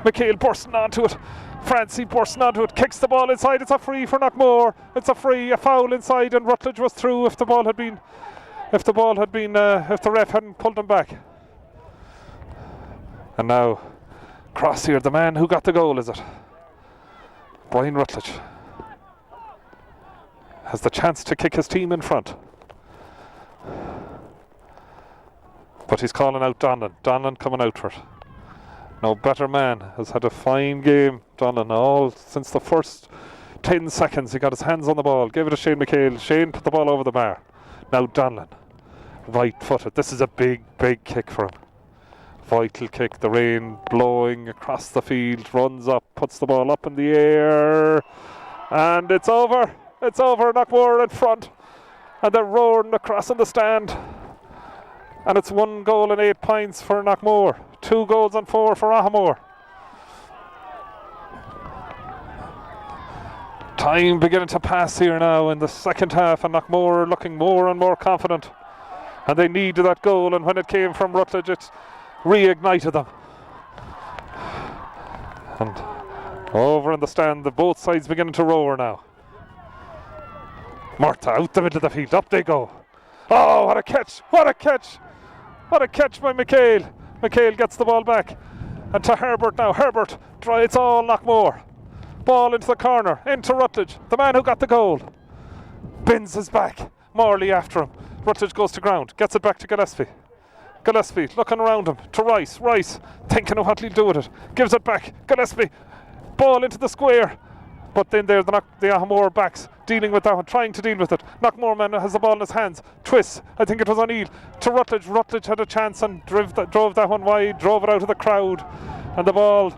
McHale bursting onto it. Francie bursting onto it. Kicks the ball inside. It's a free for Knockmore. It's a free. A foul inside, and Rutledge was through if the ref hadn't pulled him back. And now, cross here. The man who got the goal, is it? Brian Rutledge has the chance to kick his team in front. But he's calling out Donlan. Donlan coming out for it. No better man. Has had a fine game, Donlan. All since the first 10 seconds he got his hands on the ball. Gave it to Shane McHale. Shane put the ball over the bar. Now Donlan, right footed. This is a big kick for him. Vital kick. The rain blowing across the field. Runs up, puts the ball up in the air. And it's over. It's over. Knockmore in front. And they're roaring across in the stand. And it's 1 goal and 8 points for Knockmore. 2 goals and 4 for Aghamore. Time beginning to pass here now in the second half, and Knockmore looking more and more confident. And they needed that goal, and when it came from Rutledge, it reignited them. And over in the stand, the both sides beginning to roar now. Murtagh out the middle of the field. Up they go. Oh, what a catch! What a catch! What a catch by McHale. McHale gets the ball back. And to Herbert now. Herbert, it's all Knockmore. Ball into the corner, into Rutledge, the man who got the goal. Bins his back. Morley after him. Rutledge goes to ground, gets it back to Gillespie. Gillespie looking around him to Rice. Rice thinking of what he'll do with it. Gives it back. Gillespie. Ball into the square. But then there the Aghamore backs dealing with that one, trying to deal with it. Knockmore man has the ball in his hands. Twists, I think it was O'Neill, to Rutledge. Rutledge had a chance and drove that one wide, drove it out of the crowd, and the ball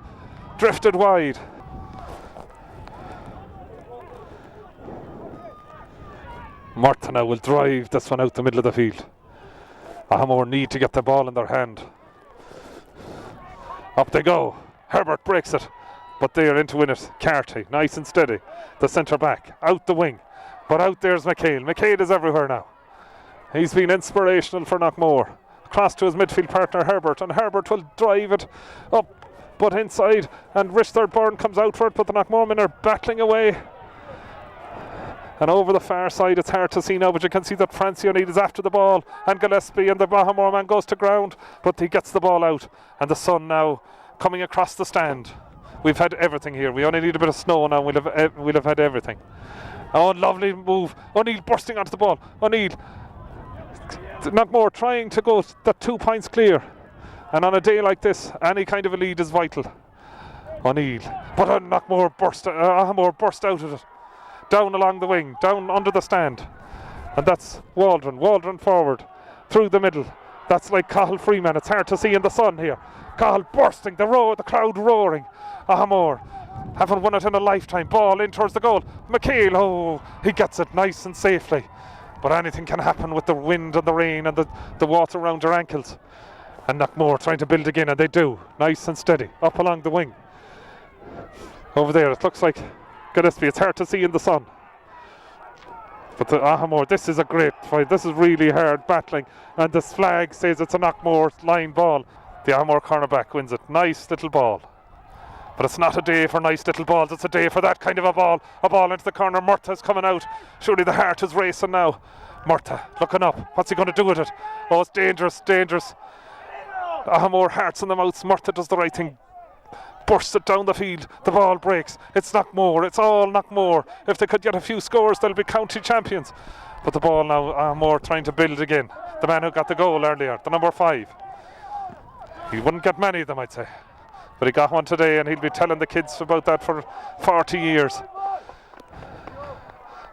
drifted wide. Murtagh now will drive this one out the middle of the field. Aghamore need to get the ball in their hand. Up they go. Herbert breaks it. But they're in to win it. Carty, nice and steady. The centre back, out the wing. But out there's McHale. McHale is everywhere now. He's been inspirational for Knockmore. Across to his midfield partner Herbert, and Herbert will drive it up, but inside. And Richard Byrne comes out for it, but the Knockmore men are battling away. And over the far side, it's hard to see now, but you can see that Francie O'Neill is after the ball, and Gillespie, and the Aghamore man goes to ground, but he gets the ball out. And the sun now coming across the stand. We've had everything here. We only need a bit of snow now. We'll have had everything. Oh, lovely move. O'Neill bursting onto the ball. O'Neill. Knockmore trying to go that 2 points clear. And on a day like this, any kind of a lead is vital. O'Neill. But Aghamore burst out of it. Down along the wing. Down under the stand. And that's Waldron. Waldron forward. Through the middle. That's like Cathal Freeman. It's hard to see in the sun here. Cathal bursting. The crowd roaring. Aghamore haven't won it in a lifetime. Ball in towards the goal. McHale, he gets it nice and safely. but anything can happen with the wind and the rain and the water around their ankles. And Knockmore trying to build again, and they do. Nice and steady, up along the wing. Over there, it looks like Gillespie. It's hard to see in the sun. But the Aghamore, this is a great fight. This is really hard battling. And this flag says it's a Knockmore line ball. The Aghamore cornerback wins it. Nice little ball. But it's not a day for nice little balls. It's a day for that kind of a ball. A ball into the corner. Murtha's coming out. Surely the heart is racing now. Murtha looking up. What's he going to do with it? Oh, it's dangerous, dangerous. Aghamore hearts in the mouth. Murtha does the right thing. Bursts it down the field. The ball breaks. It's Knockmore. It's all Knockmore. If they could get a few scores, they'll be county champions. But the ball now, Aghamore trying to build again. The man who got the goal earlier, the number 5. He wouldn't get many of them, I'd say. But he got one today, and he'll be telling the kids about that for 40 years.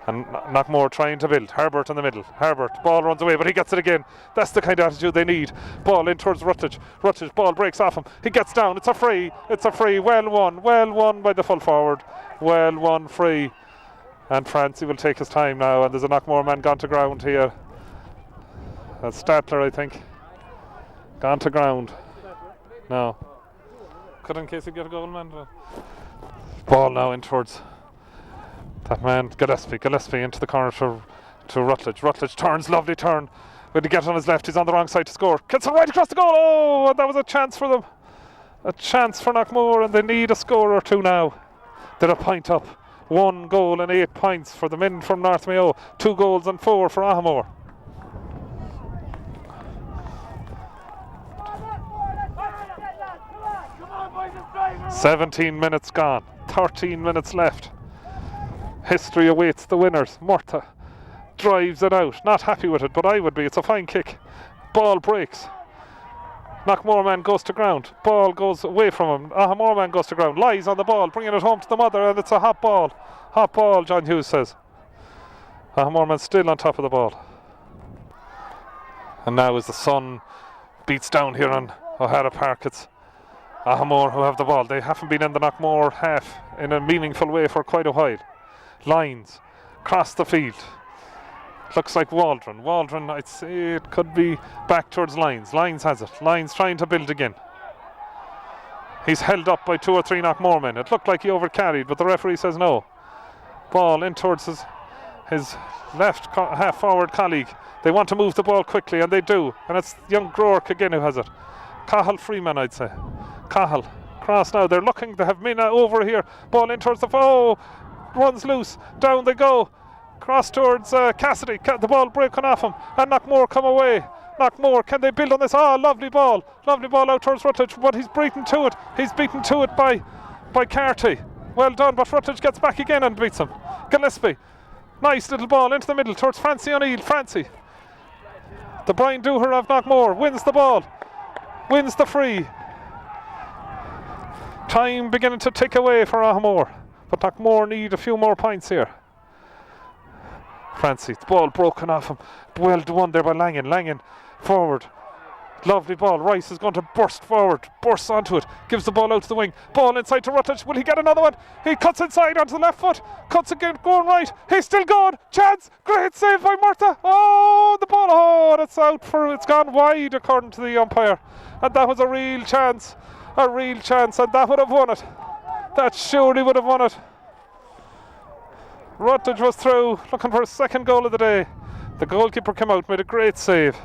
And Knockmore trying to build. Herbert in the middle. Herbert, ball runs away, but he gets it again. That's the kind of attitude they need. Ball in towards Rutledge. Rutledge, ball breaks off him. He gets down. It's a free. It's a free. Well won by the full forward. Well won free. And Francie will take his time now, and there's a Knockmore man gone to ground here. That's Statler, I think. Gone to ground. No. Could in case you get a goal, man. Ball now in towards that man, Gillespie into the corner to Rutledge. Rutledge turns, lovely turn. When he gets on his left, he's on the wrong side to score. Gets it right across the goal. Oh, that was a chance for them. A chance for Knockmore, and they need a score or two now. They're a point up. 1 goal and 8 points for the men from North Mayo. 2 goals and 4 for Aghamore. – 17 minutes gone. 13 minutes left. History awaits the winners. Murtha drives it out. Not happy with it, but I would be. It's a fine kick. Ball breaks. Knockmore man goes to ground. Ball goes away from him. Aghamore man goes to ground. Lies on the ball, bringing it home to the mother, and it's a hot ball. Hot ball, John Hughes says. Aghamore man still on top of the ball. And now as the sun beats down here on O'Hara Park, it's Aghamore who have the ball. They haven't been in the Knockmore half in a meaningful way for quite a while. Lines across the field. Looks like Waldron. Waldron, I'd say it could be back towards Lyons. Lyons has it. Lyons trying to build again. He's held up by 2 or 3 Knockmore men. It looked like he overcarried, but the referee says no. Ball in towards his left half forward colleague. They want to move the ball quickly, and they do. And it's young Groark again who has it. Cahill Freeman, I'd say. Cahill. Cross now. They're looking. They have Mina over here. Ball in towards the runs loose. Down they go. Cross towards Cassidy. The ball breaking off him. And Knockmore come away. Knockmore, can they build on this? Lovely ball. Lovely ball out towards Rutledge, but he's beaten to it. He's beaten to it by Carty. Well done, but Rutledge gets back again and beats him. Gillespie. Nice little ball into the middle towards Francie O'Neill. Francie. The Brian Dooher of Knockmore wins the ball. Wins the free. Time beginning to tick away for Aghamore. But Knockmore need a few more points here. Francie, the ball broken off him. Well done there by Langan. Langan forward. Lovely ball. Rice is going to burst forward. Bursts onto it. Gives the ball out to the wing. Ball inside to Rutledge. Will he get another one? He cuts inside onto the left foot. Cuts again, going right. He's still going. Chance. Great save by Murtha. Oh, the ball. Oh, that's out for. It's gone wide according to the umpire. And that was a real chance. A real chance. And that would have won it. That surely would have won it. Rutledge was through, looking for his second goal of the day. The goalkeeper came out, made a great save,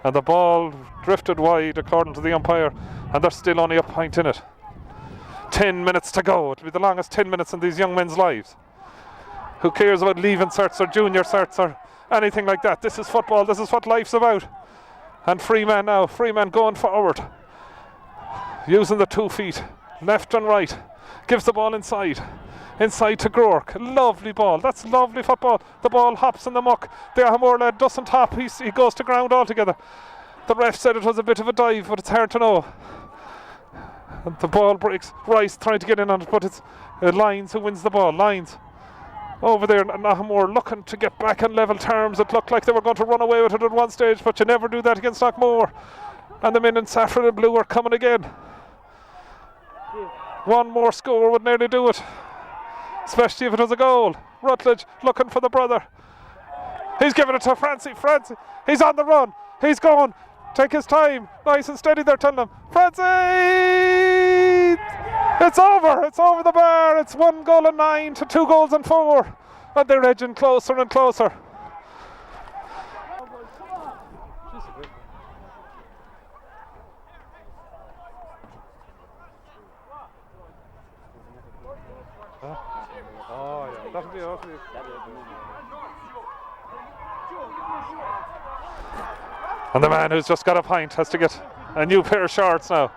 and the ball drifted wide according to the umpire, and there's still only a point in it. 10 minutes to go. It'll be the longest 10 minutes in these young men's lives. Who cares about leaving certs or junior certs or anything like that? This is football. This is what life's about. And Freeman now. Freeman going forward, using the 2 feet, left and right. Gives the ball inside to Groark. Lovely ball. That's lovely football. The ball hops in the muck. The Aghamore lad doesn't hop. He goes to ground altogether. The ref said it was a bit of a dive, but it's hard to know. And the ball breaks. Rice trying to get in on it, but it's Lyons who wins the ball. Lyons over there, and Aghamore looking to get back on level terms. It looked like they were going to run away with it at one stage, but you never do that against Knockmore. And the men in saffron and blue are coming again. One more score would nearly do it, especially if it was a goal. Rutledge looking for the brother. He's giving it to Francie. Francie, he's on the run. He's going. Take his time. Nice and steady there, telling him. Francie! It's over. It's over the bar. It's 1 goal and 9 to 2 goals and 4. And they're edging closer and closer. Oh, yeah. That'll be okay. And the man who's just got a pint has to get a new pair of shorts now.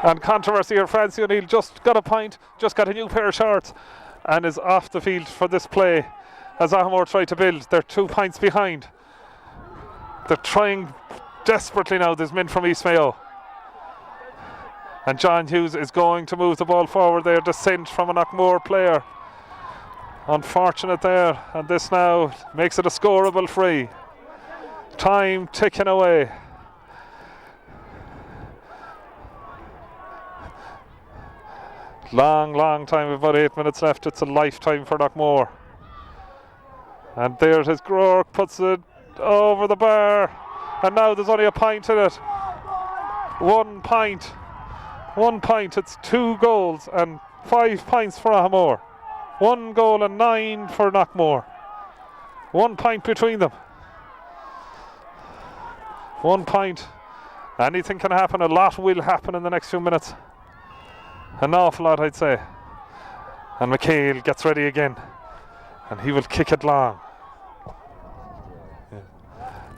And controversy here, Francie O'Neill just got a pint, just got a new pair of shorts, and is off the field for this play as Aghamore try to build. They're 2 pints behind. They're trying desperately now, these men from East Mayo. And John Hughes is going to move the ball forward there, descent from a Knockmore player. Unfortunate there, and this now makes it a scoreable free. Time ticking away. Long time, about 8 minutes left. It's a lifetime for Knockmore. And there it is, Groark puts it over the bar. And now there's only a pint in it. 1 pint. 1 pint, it's 2 goals and 5 pints for Aghamore. 1 goal and 9 for Knockmore. 1 pint between them. 1 pint. Anything can happen, a lot will happen in the next few minutes. An awful lot, I'd say. And McHale gets ready again. And he will kick it long. Yeah.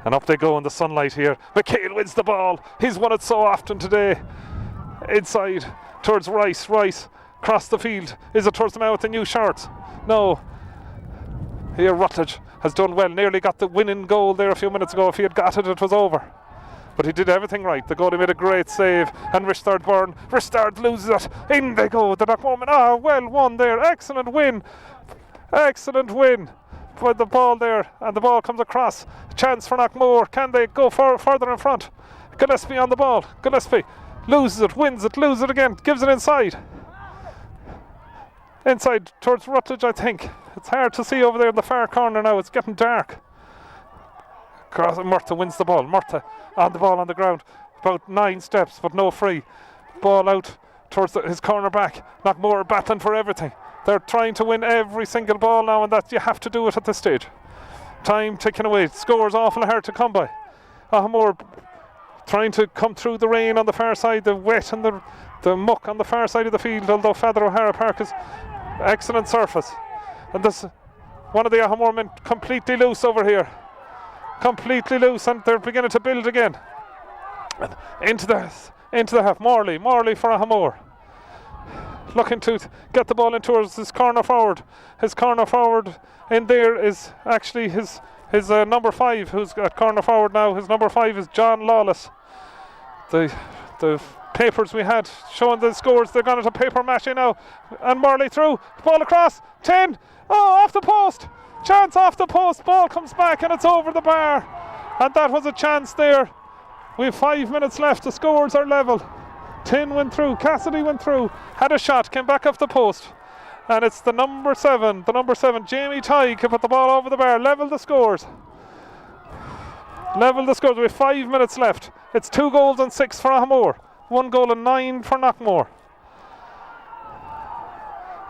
And up they go in the sunlight here. McHale wins the ball. He's won it so often today. Inside towards Rice. Rice across the field. Is it towards the man with the new shorts? No. Here Rutledge has done well. Nearly got the winning goal there a few minutes ago. If he had got it, it was over. But he did everything right. The goalie made a great save. And Ristard Byrne. Ristard loses it. In they go. The Knockmore. Ah, well won there. Excellent win. Excellent win. With the ball there. And the ball comes across. Chance for Knockmore. Can they go further in front? Gillespie on the ball. Gillespie loses it, wins it, loses it again. Gives it inside. Inside towards Rutledge, I think. It's hard to see over there in the far corner now. It's getting dark. Murtagh wins the ball. Murtagh on the ball on the ground. About 9 steps, but no free. Ball out towards his corner back. Knockmore battling for everything. They're trying to win every single ball now, and that you have to do it at this stage. Time ticking away. Scores awful hard to come by. Aghamore trying to come through the rain on the far side, the wet and the muck on the far side of the field, although Father O'Hara Park is excellent surface. And this one of the Aghamore men completely loose over here. Completely loose, and they're beginning to build again. And into the half. Morley for Aghamore. Looking to get the ball in towards his corner forward. His corner forward in there is actually his number 5, who's at corner forward now. His number 5 is John Lawless. The papers we had showing the scores, they're going into paper mashing now. And Morley through, ball across, 10. Oh, off the post. Chance off the post, ball comes back and it's over the bar. And that was a chance there. We have 5 minutes left, the scores are level. 10 went through, Cassidy went through, had a shot, came back off the post. And it's the number 7, Jamie Tighe, can put the ball over the bar, level the scores. Level the scores, we have 5 minutes left. It's 2 goals and 6 for Aghamore, 1 goal and 9 for Knockmore.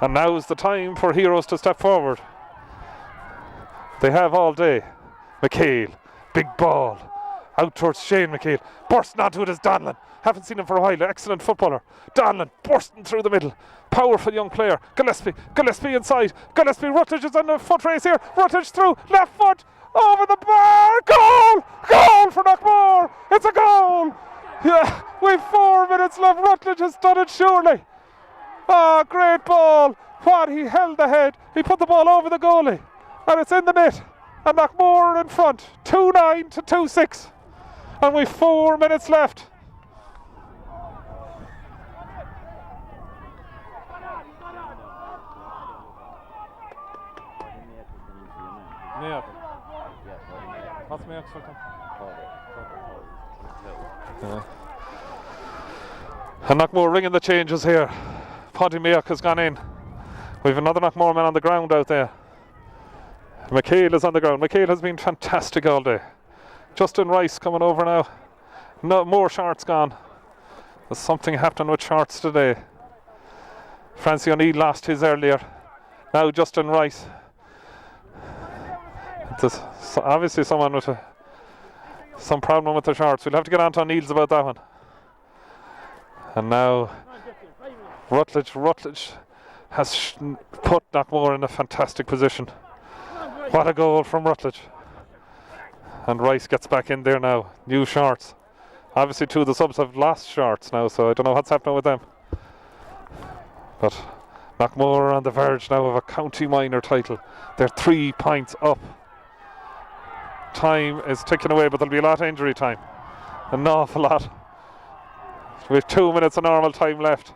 And now is the time for heroes to step forward. They have all day. McHale, big ball, out towards Shane McHale, bursting onto it is Donlan. Haven't seen him for a while, excellent footballer. Donlan bursting through the middle, powerful young player. Gillespie inside, Rutledge is on the foot race here, Rutledge through, left foot, over the bar, goal for Knockmore, it's a goal. Yeah, we've 4 minutes left, Rutledge has done it surely. Ah, great ball, what he held the head, he put the ball over the goalie, and it's in the net, and Knockmore in front, 2-9 to 2-6, and we've 4 minutes left. And Knockmore ringing the changes here. Paddy Mayock has gone in. We've another Knockmore man on the ground out there. McHale is on the ground. McHale has been fantastic all day. Justin Rice coming over now. No more shorts gone. There's something happening with shorts today. Francie O'Neill lost his earlier. Now Justin Rice. There's obviously someone with some problem with the shorts. We'll have to get on to O'Neill's about that one. And now Rutledge has put Knockmore in a fantastic position. What a goal from Rutledge. And Rice gets back in there now. New shorts. Obviously two of the subs have lost shorts now, so I don't know what's happening with them. But Knockmore are on the verge now of a county minor title. They're 3 points up. Time is ticking away, but there'll be a lot of injury time. An awful lot. We have 2 minutes of normal time left.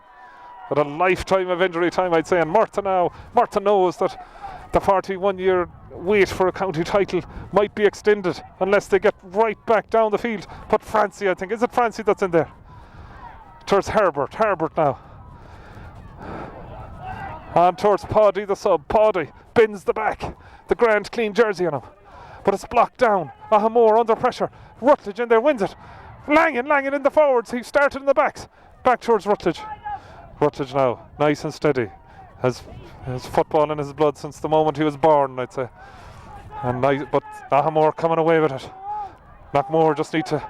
But a lifetime of injury time, I'd say. And Murta knows that the 41-year wait for a county title might be extended unless they get right back down the field. But Francie, I think, is it Francie that's in there? Towards Herbert now. And towards Paddy, the sub. Paddy bins the back. The grand clean jersey on him. But it's blocked down. Aghamore under pressure. Rutledge in there wins it. Langan in the forwards. He started in the backs. Back towards Rutledge. Rutledge now, nice and steady. Has football in his blood since the moment he was born, I'd say. And nice, but Aghamore coming away with it. Knockmore just need to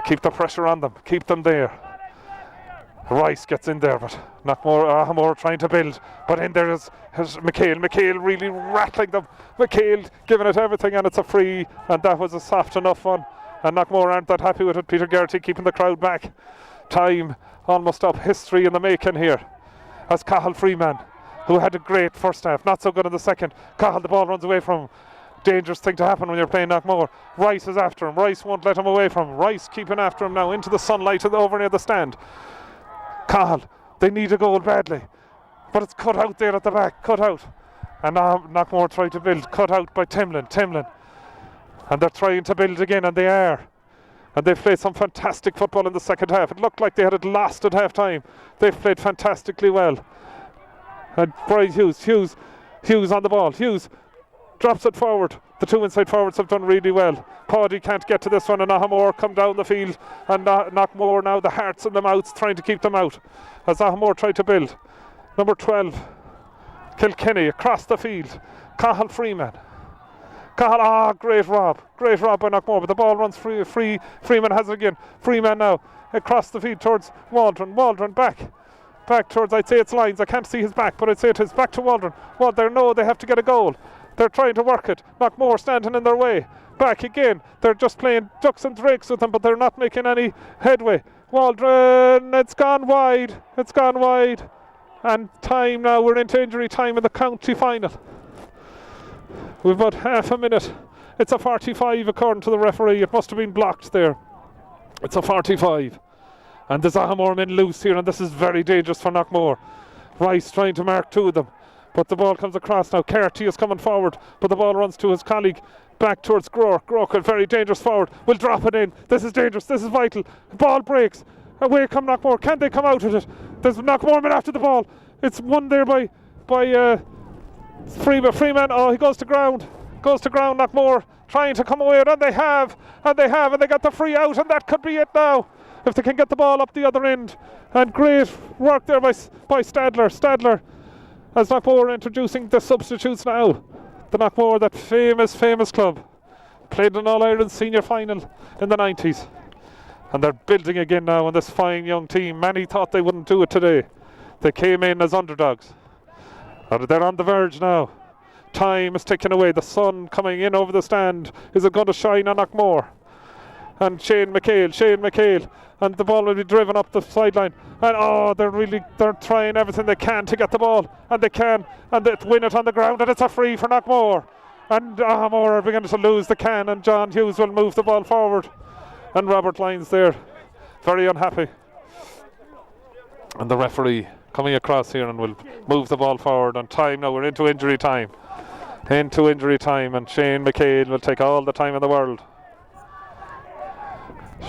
keep the pressure on them, keep them there. Rice gets in there, but Aghamore trying to build. But in there is McHale. McHale really rattling them. McHale giving it everything, and it's a free, and that was a soft enough one. And Knockmore aren't that happy with it. Peter Geraghty keeping the crowd back. Time almost up. History in the making here. As Cathal Freeman, who had a great first half, not so good in the second. Cathal, the ball runs away from him. Dangerous thing to happen when you're playing Knockmore. Rice is after him. Rice won't let him away from him. Rice keeping after him now into the sunlight over near the stand. Cathal, they need a goal badly, but it's cut out there at the back, cut out. And now Knockmore try to build, cut out by Timlin. And they're trying to build again, and they are. And they've played some fantastic football in the second half. It looked like they had it lost at half time. They've played fantastically well. And Brian Hughes on the ball. Hughes drops it forward. The two inside forwards have done really well. Paddy can't get to this one, and Aghamore come down the field, and Knockmore now the hearts and the mouths trying to keep them out as Aghamore tried to build. Number 12 Kilkenny across the field. Cathal Freeman. Great rob by Knockmore, but the ball runs free. Freeman has it again. Freeman now across the field towards Waldron back towards, I'd say it's Lyons. I can't see his back, but I'd say it is back to Waldron. They have to get a goal. They're trying to work it. Knockmore standing in their way. Back again. They're just playing ducks and drakes with them, but they're not making any headway. Waldron, it's gone wide. And time now, we're into injury time in the county final. We've about half a minute. It's a 45 according to the referee. It must have been blocked there. It's a 45. And there's Aghamore men loose here, and this is very dangerous for Knockmore. Rice trying to mark two of them. But the ball comes across now. Geraghty is coming forward, but the ball runs to his colleague. Back towards Groark. Groark, a very dangerous forward. Will drop it in. This is dangerous. This is vital. Ball breaks. Away come Knockmore. Can they come out of it? There's Knockmore men after the ball. It's won there by Freeman. Oh, he goes to ground. Knockmore trying to come away, and they have, and they got the free out, and that could be it now if they can get the ball up the other end. And great work there by Stadler. As Knockmore introducing the substitutes now. The Knockmore, that famous club, played an All-Ireland senior final in the 90s. And they're building again now on this fine young team. Many thought they wouldn't do it today. They came in as underdogs. But they're on the verge now. Time is ticking away. The sun coming in over the stand. Is it going to shine on Knockmore? And Shane McHale. And the ball will be driven up the sideline. And they're trying everything they can to get the ball. And they can. And they win it on the ground. And it's a free for Knockmore. And Aghamore are beginning to lose the can. And John Hughes will move the ball forward. And Robert Lyons there, very unhappy. And the referee coming across here and will move the ball forward. And time now, we're into injury time. And Shane McHale will take all the time in the world.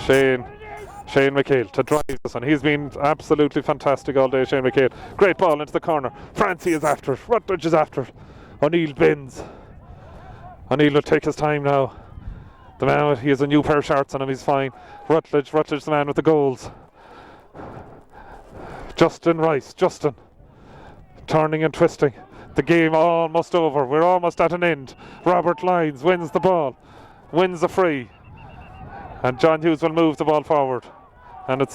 Shane Shane McHale to drive this one. He's been absolutely fantastic all day, Shane McHale. Great ball into the corner. Francie is after it. Rutledge is after it. O'Neill bends. O'Neill will take his time now. The man, he has a new pair of shorts on him, he's fine. Rutledge the man with the goals. Justin Rice, turning and twisting. The game almost over. We're almost at an end. Robert Lyons wins the ball, wins the free, and John Hughes will move the ball forward. And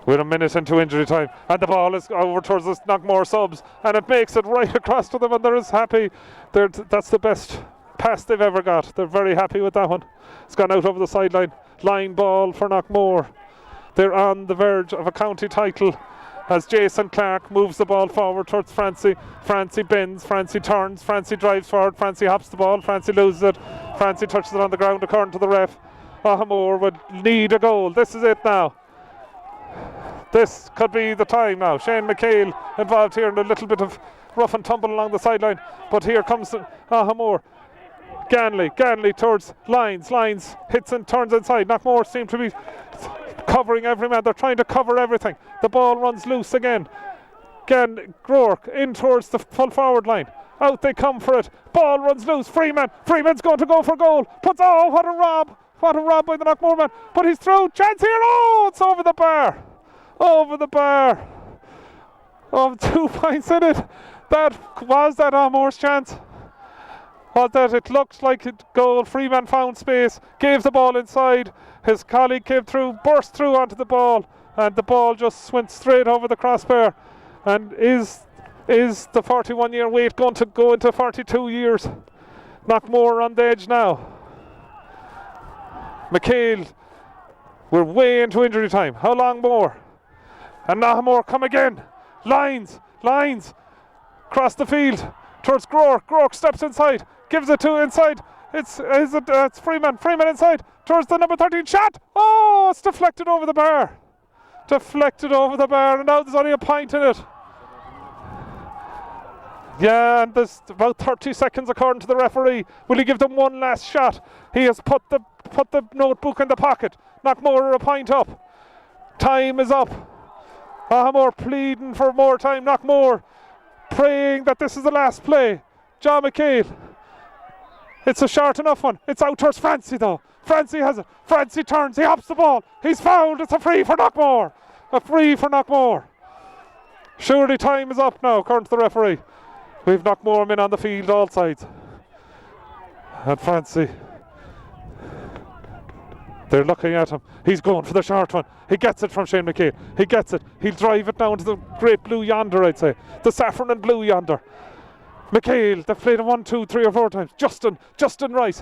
we're a minute into injury time, and the ball is over towards the Knockmore subs, and it makes it right across to them, and they're as happy. That's the best pass they've ever got. They're very happy with that one. It's gone out over the sideline. Line ball for Knockmore. They're on the verge of a county title as Jason Clark moves the ball forward towards Francie. Francie bends, Francie turns, Francie drives forward, Francie hops the ball, Francie loses it, Francie touches it on the ground according to the ref. Aghamore would need a goal. This is it now. This could be the time now. Shane McHale involved here in a little bit of rough and tumble along the sideline, but here comes Aghamore. Ganley towards Lyons. Lyons hits and turns inside. Knockmore seem to be covering every man. They're trying to cover everything. The ball runs loose again. Rourke in towards the full forward line. Out they come for it. Ball runs loose. Freeman's going to go for goal. What a rob. What a rob by the Knockmore man. But he's through. Chance here. Oh, it's over the bar. Over the bar. Oh, 2 points in it. That Aghamore's chance. It looked like a goal. Freeman found space, gave the ball inside. His colleague came through, burst through onto the ball, and the ball just went straight over the crossbar. And is the 41-year wait going to go into 42 years? Knockmore on the edge now. McHale, we're way into injury time. How long more? And Aghamore come again. Lines, across the field towards Rourke. Rourke steps inside. Gives it to inside. It's Freeman. Freeman inside towards the number 13 shot. Oh, it's deflected over the bar. And now there's only a point in it. Yeah, and there's about 30 seconds according to the referee. Will he give them one last shot? He has put the notebook in the pocket. Knockmore are a point up. Time is up. Aghamore pleading for more time. Knockmore praying that this is the last play. John McHale. It's a short enough one. It's out towards Francie though. Francie has it. Francie turns. He hops the ball. He's fouled. It's a free for Knockmore. Surely time is up now, according to the referee. We've Knockmore men on the field, all sides. And Francie. They're looking at him. He's going for the short one. He gets it from Shane McHale. He gets it. He'll drive it down to the great blue yonder, I'd say. The saffron and blue yonder. McHale, they've played him 1, 2, 3 or 4 times. Justin Rice.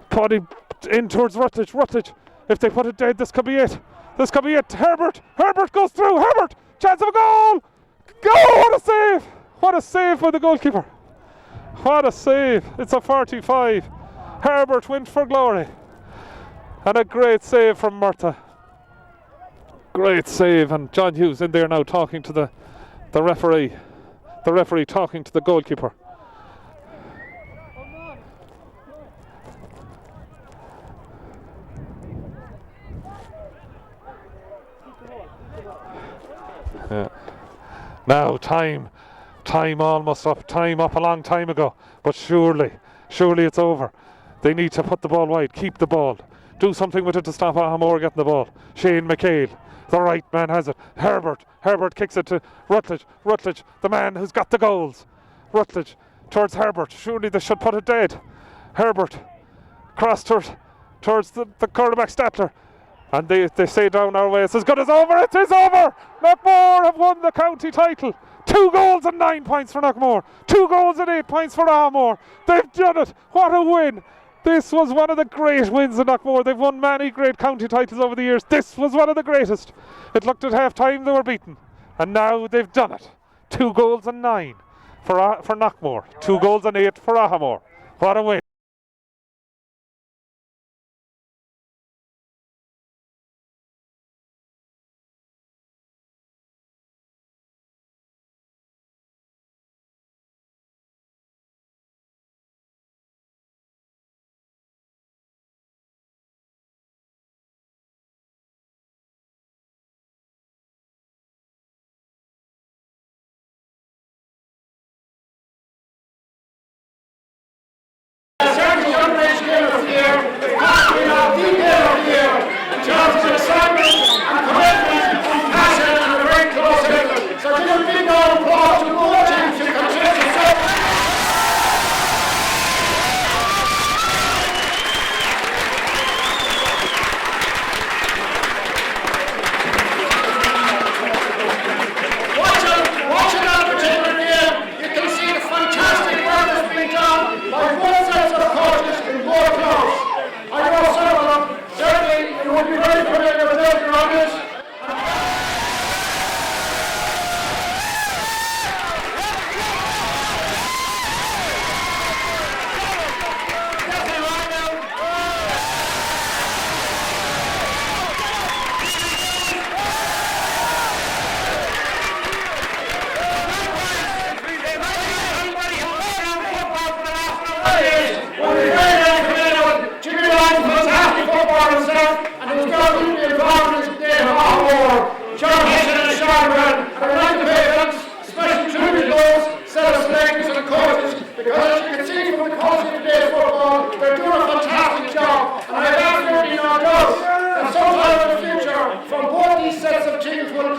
Put him in towards Rutledge. If they put it dead, this could be it. Herbert goes through. Herbert, chance of a goal. What a save by the goalkeeper. What a save. It's a 45. Herbert went for glory. And a great save from Murtagh. Great save, and John Hughes in there now talking to the referee. The referee talking to the goalkeeper. Yeah. Now time almost up. Time up a long time ago. But surely it's over. They need to put the ball wide. Keep the ball. Do something with it to stop Aghamore getting the ball. Shane McHale. The right man has it. Herbert kicks it to Rutledge, the man who's got the goals. Rutledge towards Herbert. Surely they should put it dead. Herbert cross towards the quarterback Statler. And they say down our way, it's as good as over. It is over. Knockmore have won the county title. 2 goals and 9 points for Knockmore. 2 goals and 8 points for Aghamore. They've done it. What a win. This was one of the great wins in Knockmore. They've won many great county titles over the years. This was one of the greatest. It looked at half time they were beaten. And now they've done it. 2 goals and 9 for Knockmore. 2 goals and 8 for Aghamore. What a win.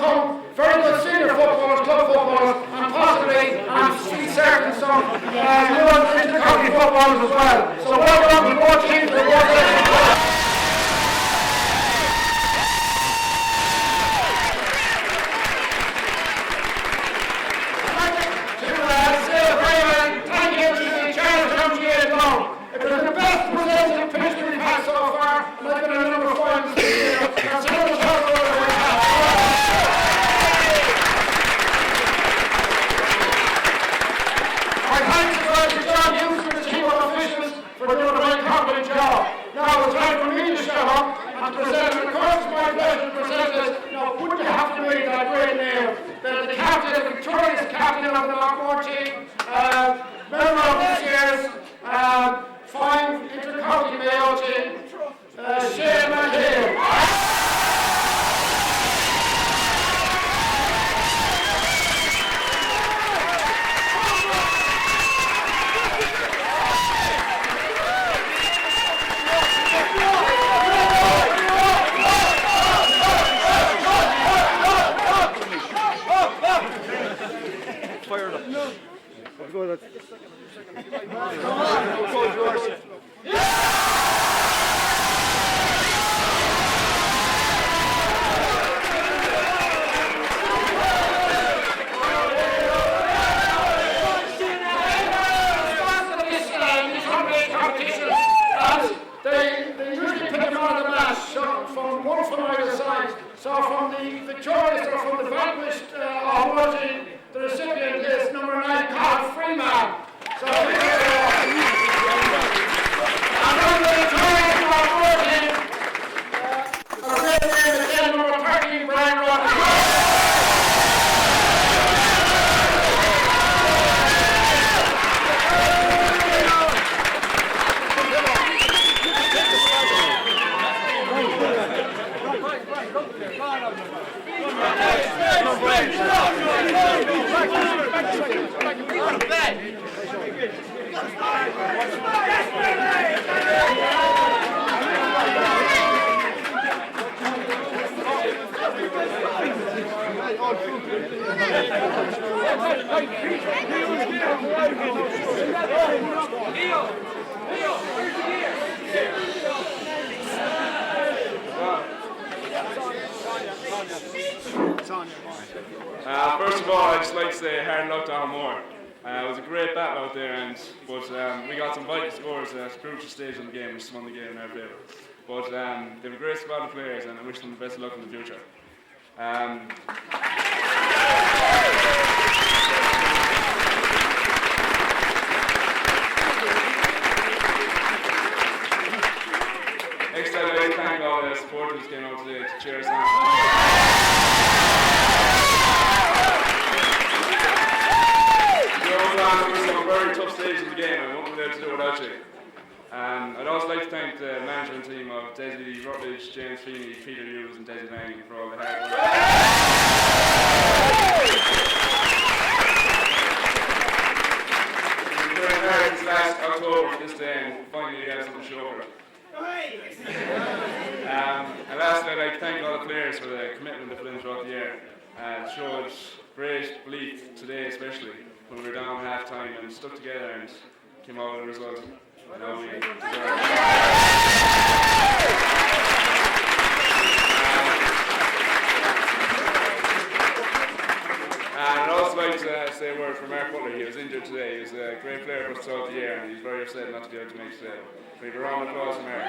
become very good senior footballers, club footballers, and possibly, I'm certain, some good inter-county footballers as well. So well done to both teams and both teams. The captain, the victorious captain of the Knockmore team, member of this year's fine inter-county Mayo team, Shane McHale. Fired up. No. I'll go with that. They usually pick them out of the mass, from one from either side. So from the victorious or from the vanquished Aghamore team, the recipient is number 9, Carl Freeman. So and from the victorious Aghamore team, a great name is number 13, Brian Rodney. First of all, I'd just like to say hard luck to Aghamore. It was a great battle out there, but we got some vital scores at a crucial stage in the game, which won the game in our favour. But they have a great squad of players, and I wish them the best of luck in the future. Next, I'd like to thank all the supporters who came out today to cheer us on. Some very tough stages of the game, and I won't be able to do it without you. I'd also like to thank the management team of Desi Rutledge, James Feeney, Peter Hughes and Desi Lang for all the hard work. We've been working hard since last October for this day, and finally we have something to show for it. And lastly, I'd like to thank all the players for the commitment they put in throughout the year. It showed great belief today, especially when we were down at half time and stuck together and came out with a result. Now we deserve it. And I'd also like to say a word for Mark Butler. He was injured today. He was a great player for us throughout the year, and he's very upset not to be able to make today. We have a round of applause for Mark.